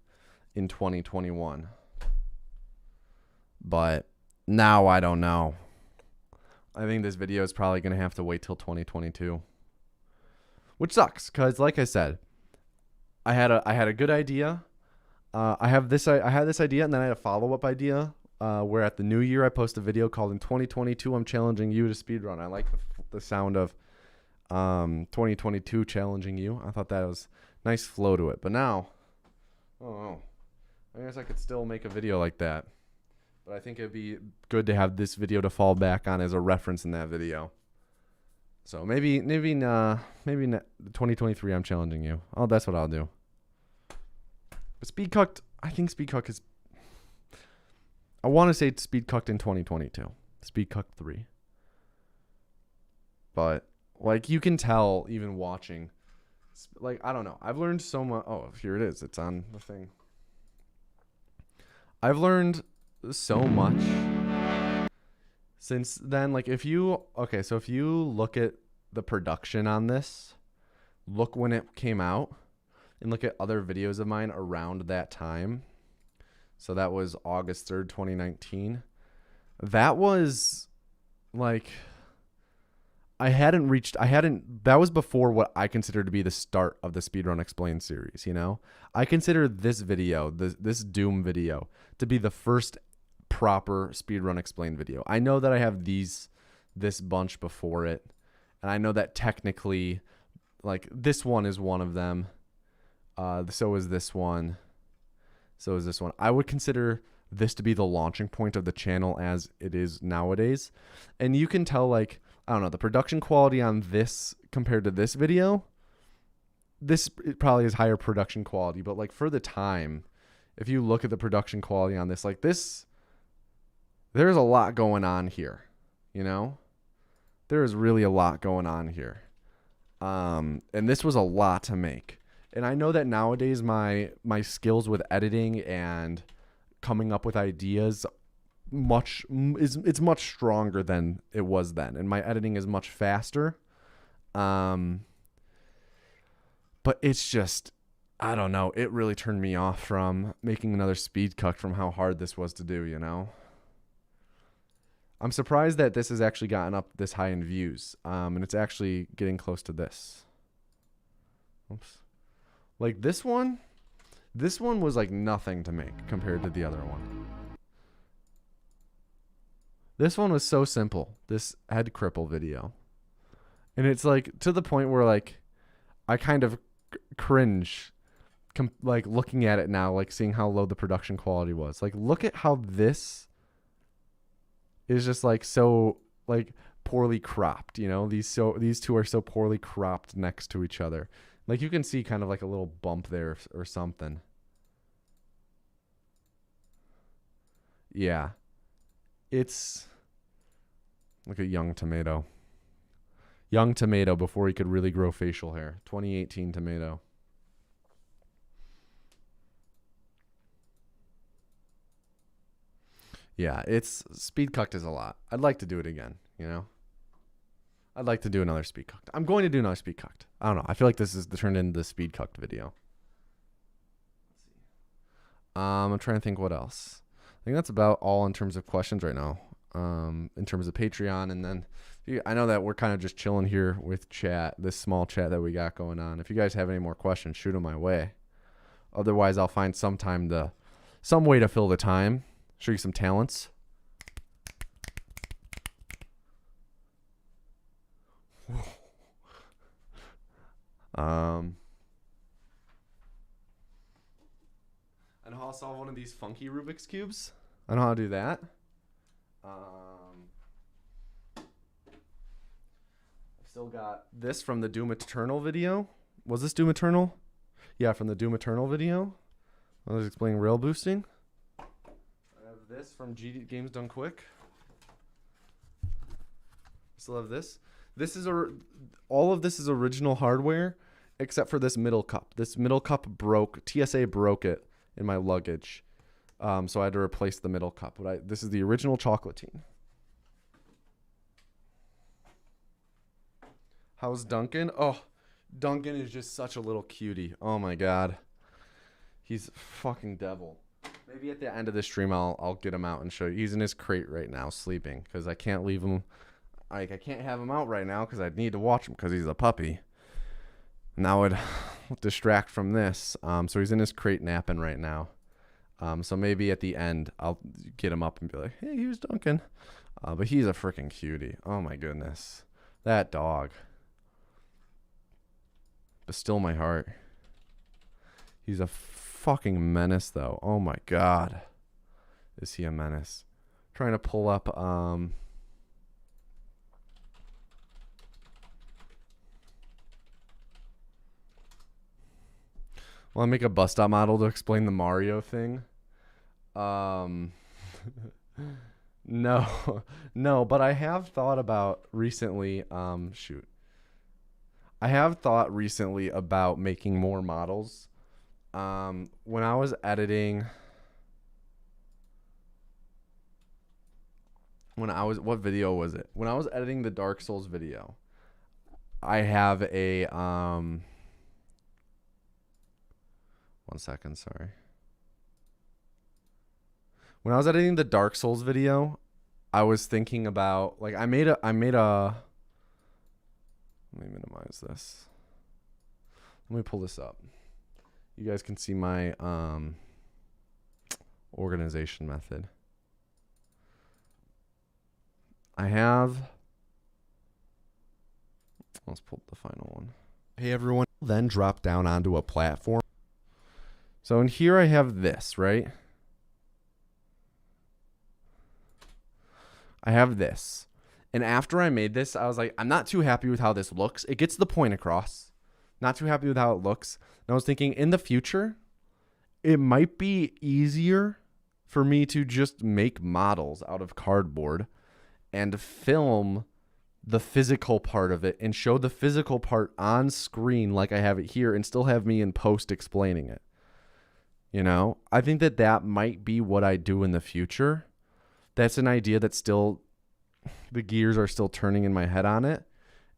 in 2021. But now I don't know. I think this video is probably going to have to wait till 2022. Which sucks, because like I said, I had a good idea. I had this idea, and then I had a follow-up idea where at the new year I post a video called "In 2022 I'm challenging you to speedrun." I like the sound of 2022 challenging you. I thought that was nice flow to it. But now, I don't know. I guess I could still make a video like that. But I think it'd be good to have this video to fall back on as a reference in that video. So maybe 2023 I'm challenging you. Oh, that's what I'll do. But Speedcucked, I think Speedcuck is... I want to say it's Speedcucked in 2022. Speedcucked 3. But, like, you can tell even watching. Like, I don't know. I've learned so much. Oh, here it is. It's on the thing. I've learned so much since then. Like, if you look at the production on this, look when it came out, and look at other videos of mine around that time. So that was August 3rd, 2019. That was like, that was before what I consider to be the start of the Speedrun Explained series, you know? I consider this video, this Doom video, to be the first proper Speedrun Explained video. I know that I have this bunch before it, and I know that technically, like, this one is one of them. So is this one. So is this one. I would consider this to be the launching point of the channel as it is nowadays. And you can tell, like, I don't know, the production quality on this compared to this video, this probably is higher production quality, but like for the time, if you look at the production quality on this, like this, there's a lot going on here, you know? There is really a lot going on here. And this was a lot to make. And I know that nowadays my skills with editing and coming up with ideas it's much stronger than it was then, and my editing is much faster. But it's just, I don't know, it really turned me off from making another speed cut from how hard this was to do, you know? I'm surprised that this has actually gotten up this high in views. And it's actually getting close to this. Oops. Like this one was like nothing to make compared to the other one. This one was so simple. This head cripple video. And it's like to the point where like I kind of cringe like looking at it now, like seeing how low the production quality was. Like look at how this is just like so like poorly cropped, you know? These two are so poorly cropped next to each other. Like you can see kind of like a little bump there or something. Yeah. It's like a young tomato. Young tomato before he could really grow facial hair. 2018 tomato. Yeah, it's speed cucked is a lot. I'd like to do it again, you know? I'd like to do another speed cucked. I'm going to do another speed cucked. I don't know. I feel like this is turned into the speed cucked video. I'm trying to think what else. I think that's about all in terms of questions right now. In terms of Patreon, and then I know that we're kind of just chilling here with chat, this small chat that we got going on. If you guys have any more questions, shoot them my way. Otherwise, I'll find some way to fill the time. Show you some talents. I know how to solve one of these funky Rubik's Cubes. I know how to do that. I've still got this from the Doom Eternal video. Was this Doom Eternal? Yeah, from the Doom Eternal video. I was explaining rail boosting. I have this from Games Done Quick. Still have this. All of this is original hardware, except for this middle cup. This middle cup broke. TSA broke it in my luggage. So I had to replace the middle cup. But this is the original chocolatine. How's Duncan? Oh, Duncan is just such a little cutie. Oh my god. He's a fucking devil. Maybe at the end of the stream I'll get him out and show you. He's in his crate right now sleeping because I can't leave him. I can't have him out right now because I'd need to watch him because he's a puppy. And that would distract from this. So he's in his crate napping right now. So maybe at the end, I'll get him up and be like, hey, here's Duncan. But he's a freaking cutie. Oh, my goodness. That dog. But still my heart. He's a fucking menace, though. Oh, my God. Is he a menace? Trying to pull up... Well, I make a bus stop model to explain the Mario thing. No, but I have thought about recently, I have thought recently about making more models. When I was editing, what video was it? When I was editing the Dark Souls video, I have a, 1 second, sorry. When I was editing the Dark Souls video, I was thinking about like I made a let me minimize this. Let me pull this up. You guys can see my organization method. Let's pull up the final one. Hey everyone, then drop down onto a platform. So in here I have this, right? I have this. And after I made this, I was like, I'm not too happy with how this looks. It gets the point across. Not too happy with how it looks. And I was thinking in the future, it might be easier for me to just make models out of cardboard and film the physical part of it and show the physical part on screen like I have it here and still have me in post explaining it. You know, I think that might be what I do in the future. That's an idea that's still, the gears are still turning in my head on it.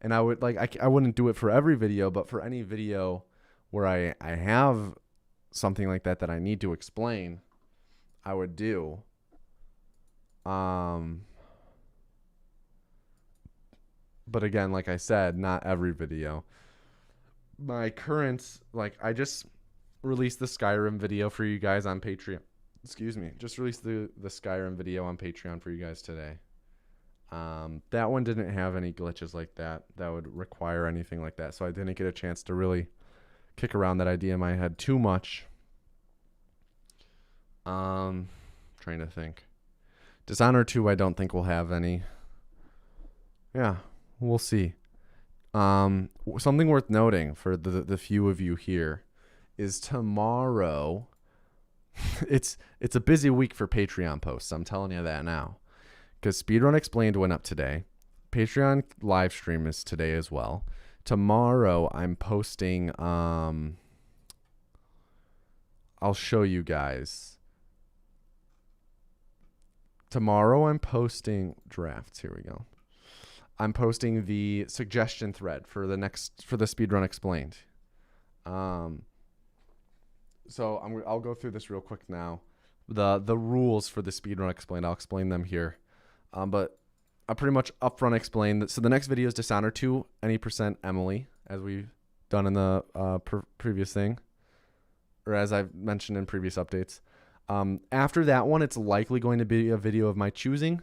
And I would I wouldn't do it for every video, but for any video where I have something like that I need to explain, I would do. But again, like I said, not every video. My current, I just released the Skyrim video for you guys on Patreon. Excuse me. Just released the Skyrim video on Patreon for you guys today. That one didn't have any glitches like that would require anything like that. So I didn't get a chance to really kick around that idea in my head too much. Trying to think. Dishonored 2, I don't think we'll have any. Yeah, we'll see. Something worth noting for the few of you here is tomorrow. It's a busy week for Patreon posts. I'm telling you that now. Because Speedrun Explained went up today. Patreon live stream is today as well. Tomorrow I'm posting, I'll show you guys. Tomorrow I'm posting drafts. Here we go. I'm posting the suggestion thread for the Speedrun Explained. So I'll go through this real quick now. The rules for the Speedrun Explained, I'll explain them here. But I pretty much upfront explained that. So the next video is Dishonored 2, any % Emily, as we've done in the previous thing, or as I've mentioned in previous updates. After that one, it's likely going to be a video of my choosing,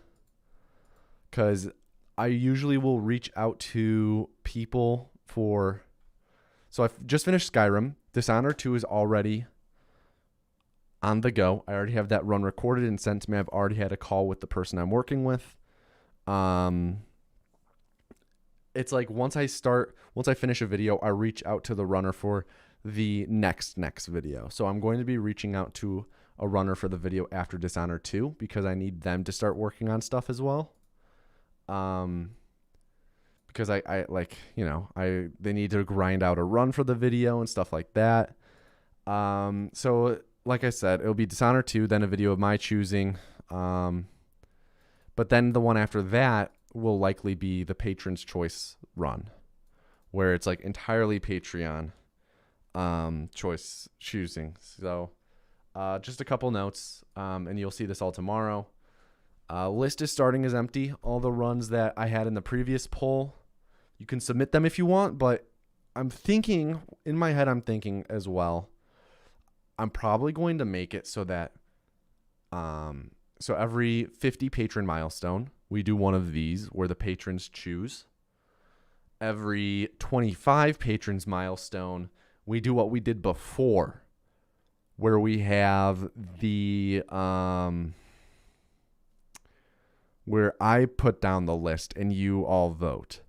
because I usually will reach out to people for. So I've just finished Skyrim. Dishonored 2 is already on the go. I already have that run recorded and sent to me. I've already had a call with the person I'm working with. It's like once I finish a video, I reach out to the runner for the next video. So I'm going to be reaching out to a runner for the video after Dishonored 2 because I need them to start working on stuff as well. Because they need to grind out a run for the video and stuff like that. So like I said, it'll be Dishonored 2, then a video of my choosing. But then the one after that will likely be the Patron's Choice run, where it's like entirely Patreon choice choosing. So just a couple notes, and you'll see this all tomorrow. List is starting as empty. All the runs that I had in the previous poll, you can submit them if you want, but I'm thinking as well, I'm probably going to make it so that so every 50 patron milestone, we do one of these where the patrons choose. Every 25 patrons milestone, we do what we did before, where we have the where I put down the list and you all vote.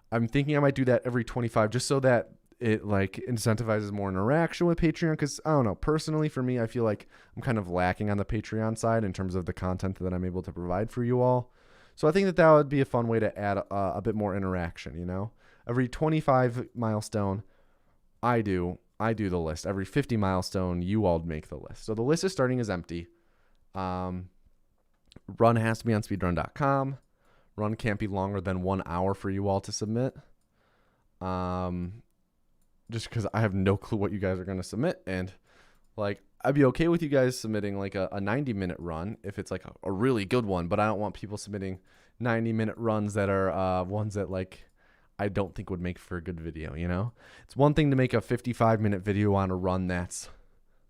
I'm thinking I might do that every 25 just so that it incentivizes more interaction with Patreon, because I don't know, personally for me, I feel like I'm kind of lacking on the Patreon side in terms of the content that I'm able to provide for you all. So I think that would be a fun way to add a bit more interaction, you know? Every 25 milestone, I do the list. Every 50 milestone, you all make the list. So the list is starting as empty. Run has to be on speedrun.com. Run can't be longer than 1 hour for you all to submit. Just because I have no clue what you guys are going to submit. And I'd be okay with you guys submitting a 90-minute run if it's a really good one, but I don't want people submitting 90-minute runs that are ones that I don't think would make for a good video, you know? It's one thing to make a 55-minute video on a run that's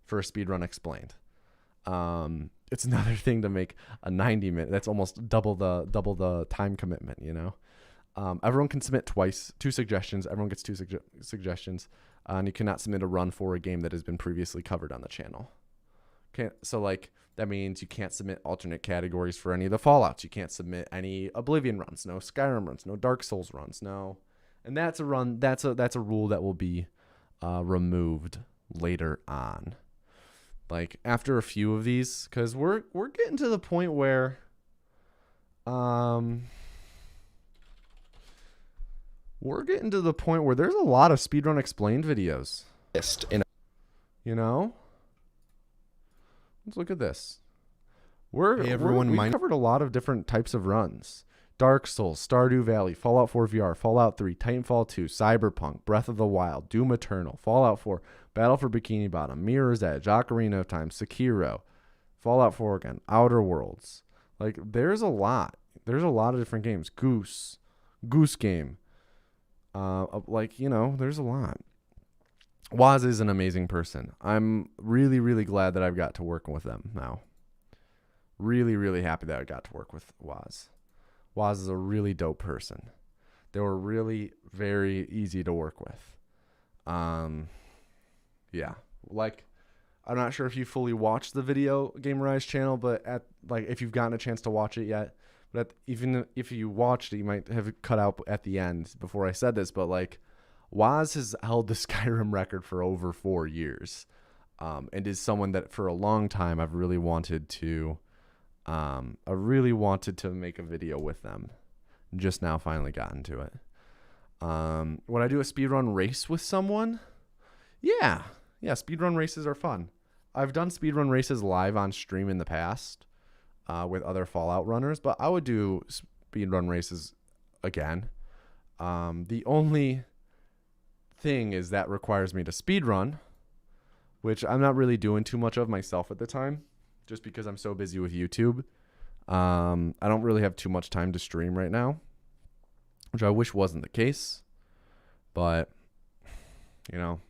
for a Speedrun Explained. It's another thing to make a 90-minute. That's almost double the time commitment, you know? Everyone can submit twice, 2 suggestions. Everyone gets 2 suggestions. And you cannot submit a run for a game that has been previously covered on the channel. So that means you can't submit alternate categories for any of the Fallouts. You can't submit any Oblivion runs, no Skyrim runs, no Dark Souls runs, no And that's a run. That's a rule that will be removed later on. Like after a few of these, because we're getting to the point where there's a lot of speedrun explained videos. You know? Let's look at this. Hey, everyone, We covered a lot of different types of runs. Dark Souls, Stardew Valley, Fallout 4 VR, Fallout 3, Titanfall 2, Cyberpunk, Breath of the Wild, Doom Eternal, Fallout 4, Battle for Bikini Bottom, Mirror's Edge, Ocarina of Time, Sekiro, Fallout 4 again, Outer Worlds. Like, there's a lot. There's a lot of different games. Goose Game. There's a lot. Waz is an amazing person. I'm really, really glad that I've got to work with them now. Really, really happy that I got to work with Waz. Waz is a really dope person. They were really very easy to work with. Yeah. Like, I'm not sure if you fully watched the Video Gamerise channel, but if you've gotten a chance to watch it yet, but even if you watched it, you might have cut out at the end before I said this, but like, Waz has held the Skyrim record for over 4 years, and is someone that for a long time I've really wanted to make a video with them. Just now finally gotten to it. Would I do a speedrun race with someone? Yeah, speedrun races are fun. I've done speedrun races live on stream in the past with other Fallout runners, but I would do speedrun races again. The only thing is that requires me to speedrun, which I'm not really doing too much of myself at the time, just because I'm so busy with YouTube. I don't really have too much time to stream right now, which I wish wasn't the case, but you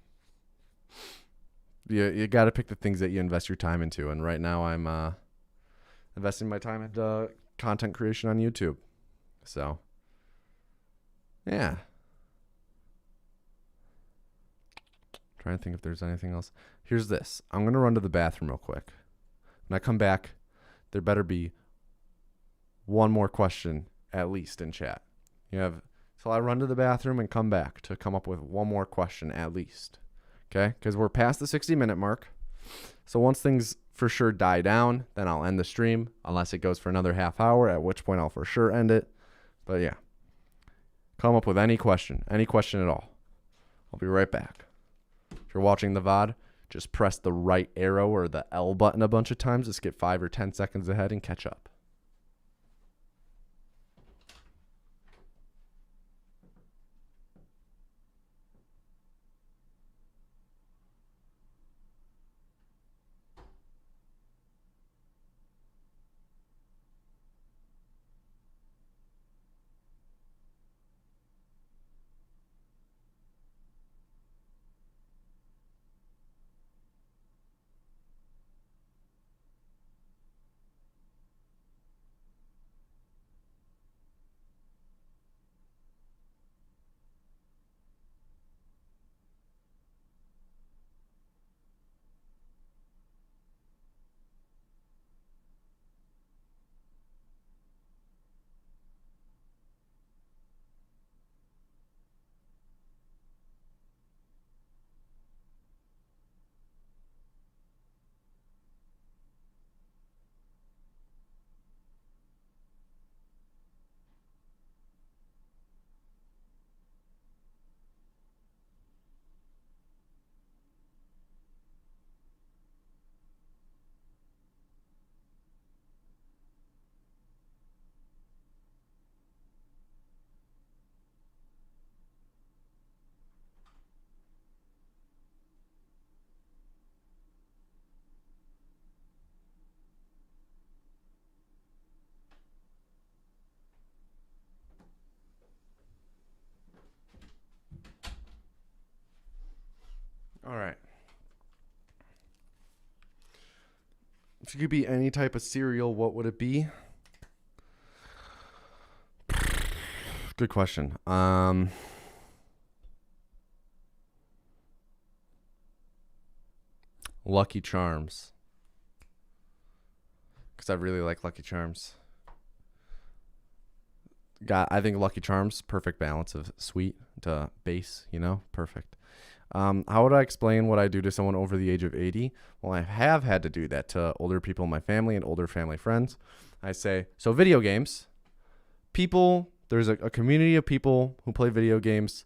got to pick the things that you invest your time into, and right now I'm investing my time into content creation on YouTube. So yeah, trying to think if there's anything else. Here's this. I'm gonna run to the bathroom real quick. When I come back, there better be one more question at least in chat. You have till I run to the bathroom and come back to come up with one more question at least. Okay? Because we're past the 60-minute mark. So once things for sure die down, then I'll end the stream, unless it goes for another half hour, at which point I'll for sure end it. But yeah, come up with any question at all. I'll be right back. If you're watching the VOD, just press the right arrow or the L button a bunch of times to skip 5 or 10 seconds ahead and catch up. All right. If you could be any type of cereal, what would it be? Good question. Lucky Charms. Because I really like Lucky Charms. I think Lucky Charms, perfect balance of sweet to base, perfect. How would I explain what I do to someone over the age of 80? Well, I have had to do that to older people in my family and older family friends. I say, so video games, there's a community of people who play video games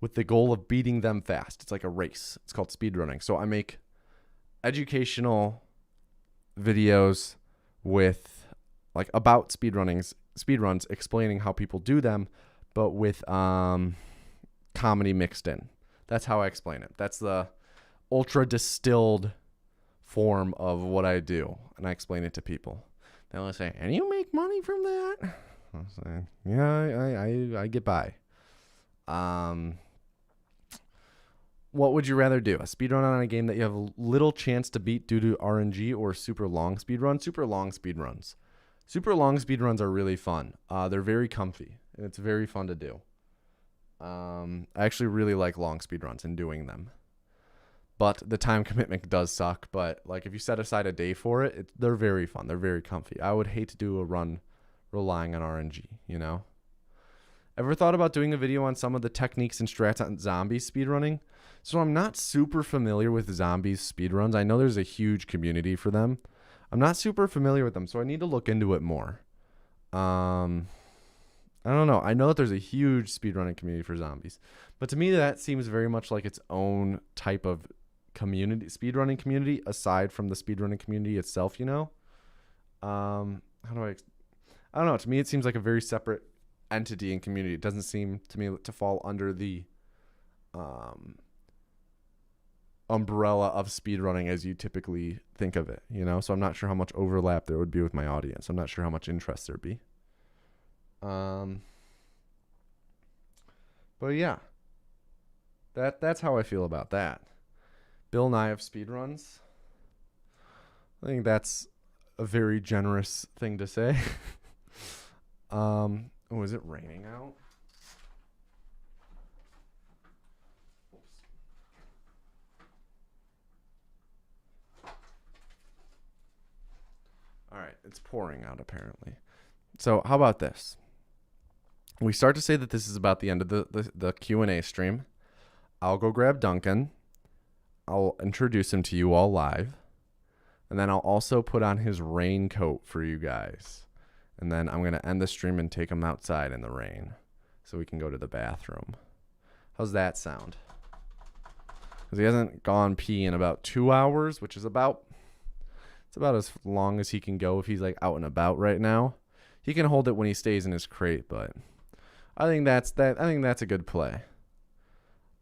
with the goal of beating them fast. It's like a race. It's called speedrunning. So I make educational videos with like about speedruns explaining how people do them, but with comedy mixed in. That's how I explain it. That's the ultra distilled form of what I do, and I explain it to people. They'll say, "And you make money from that?" I'll say, "Yeah, I get by." What would you rather do? A speedrun on a game that you have a little chance to beat due to RNG, or super long speedrun? Super long speedruns. Super long speedruns are really fun. They're very comfy, and it's very fun to do. I actually really like long speedruns and doing them. But the time commitment does suck. But like if you set aside a day for it, they're very fun. They're very comfy. I would hate to do a run relying on RNG, Ever thought about doing a video on some of the techniques and strats on zombies speedrunning? So I'm not super familiar with zombies speedruns. I know there's a huge community for them. I'm not super familiar with them, so I need to look into it more. I don't know. I know that there's a huge speedrunning community for zombies. But to me, that seems very much like its own type of community, speedrunning community, aside from the speedrunning community itself, I don't know. To me, it seems like a very separate entity and community. It doesn't seem to me to fall under the umbrella of speedrunning as you typically think of it, So I'm not sure how much overlap there would be with my audience. I'm not sure how much interest there'd be. But yeah, that's how I feel about that. Bill Nye of speedruns. I think that's a very generous thing to say. Is it raining out? All right, it's pouring out apparently. So how about this? We start to say that this is about the end of the Q&A stream. I'll go grab Duncan. I'll introduce him to you all live. And then I'll also put on his raincoat for you guys. And then I'm going to end the stream and take him outside in the rain so we can go to the bathroom. How's that sound? Because he hasn't gone pee in about 2 hours, which is about as long as he can go if he's like out and about right now. He can hold it when he stays in his crate, but I think that's a good play.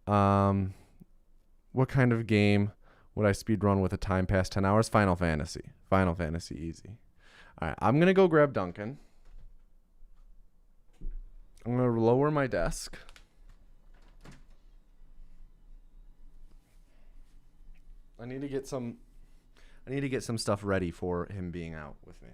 What kind of game would I speedrun with a time past 10 hours? Final Fantasy. Final Fantasy easy. All right, I'm going to go grab Duncan. I'm going to lower my desk. I need to get some stuff ready for him being out with me.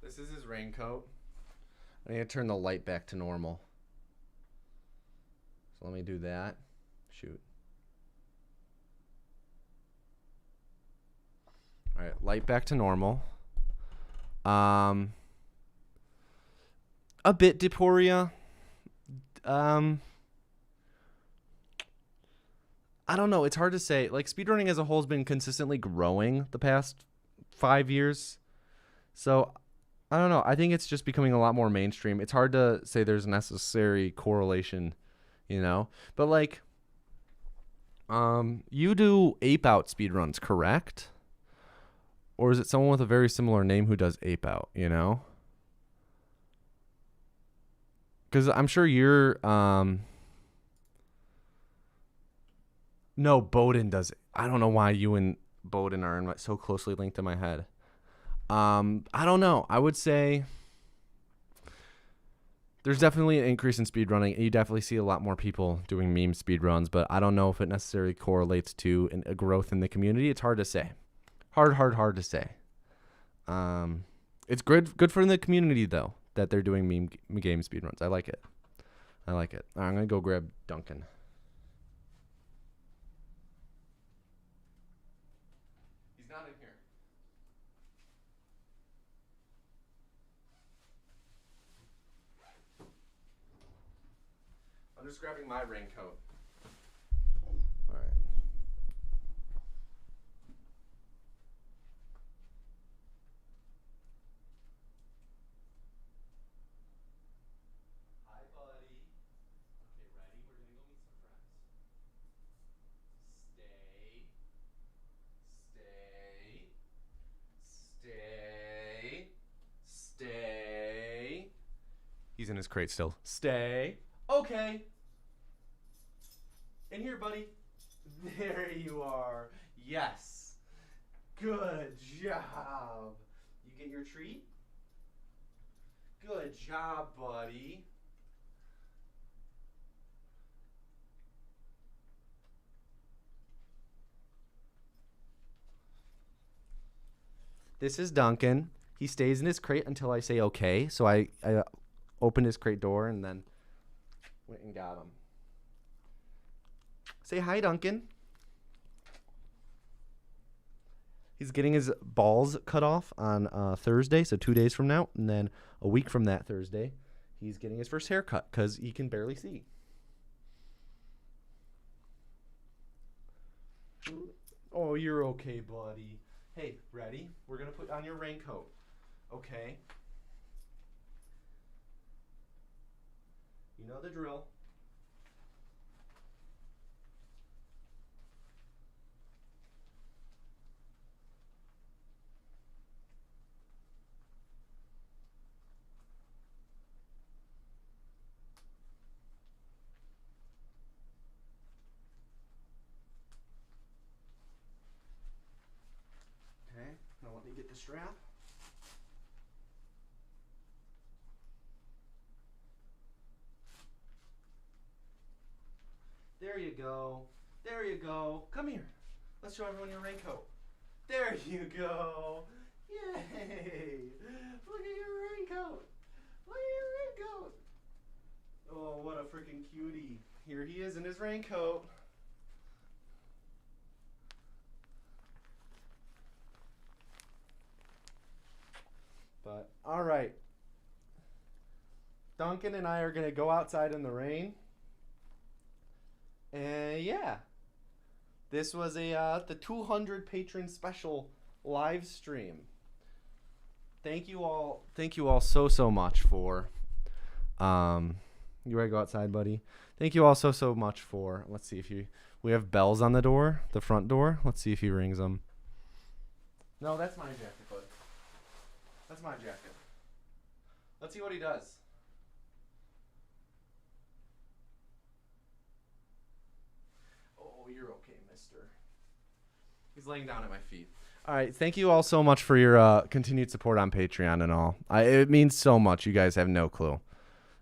This is his raincoat. I need to turn the light back to normal. So let me do that. Shoot. All right, light back to normal. A bit Deporia. I don't know. It's hard to say. Like, speedrunning as a whole has been consistently growing the past 5 years. So, I don't know. I think it's just becoming a lot more mainstream. It's hard to say there's a necessary correlation, But, like, you do Ape Out speedruns, correct? Or is it someone with a very similar name who does Ape Out, because I'm sure you're no, Bowden does it. I don't know why you and Bowden are so closely linked in my head. I don't know. I would say there's definitely an increase in speedrunning. You definitely see a lot more people doing meme speedruns, but I don't know if it necessarily correlates to a growth in the community. It's hard to say. Hard to say. It's good for the community, though, that they're doing meme game speedruns. I like it. All right, I'm going to go grab Duncan. He's not in here. I'm just grabbing my raincoat. All right. Hi, buddy. Okay, ready? We're gonna go meet some friends. Stay. He's in his crate still. Stay. Okay. In here, buddy. There you are. Yes. Good job. You get your treat? Good job, buddy. This is Duncan. He stays in his crate until I say okay. So I opened his crate door and then went and got him. Say hi, Duncan. He's getting his balls cut off on Thursday, so 2 days from now. And then a week from that Thursday, he's getting his first haircut because he can barely see. Oh, you're okay, buddy. Hey, ready? We're going to put on your raincoat. Okay. You know the drill. Okay, now let me get the strap. There you go. There you go. Come here. Let's show everyone your raincoat. There you go. Yay! Look at your raincoat. Look at your raincoat. Oh, what a freaking cutie. Here he is in his raincoat. But, all right. Duncan and I are going to go outside in the rain. And yeah, this was the 200 patron special live stream. Thank you all so much for you ready to go outside, buddy? Thank you all so much for, let's see if we have bells on the door, the front door. Let's see if he rings them. No, that's my jacket, bud. That's my jacket. Let's see what he does. Oh, you're okay, mister. He's laying down at my feet. All right, thank you all so much for your continued support on Patreon and all. It means so much. You guys have no clue.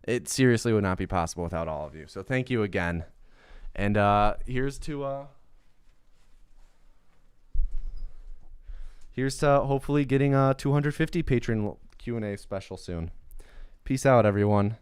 It seriously would not be possible without all of you. So thank you again. And here's to hopefully getting 250 patron Q&A special soon. Peace out, everyone.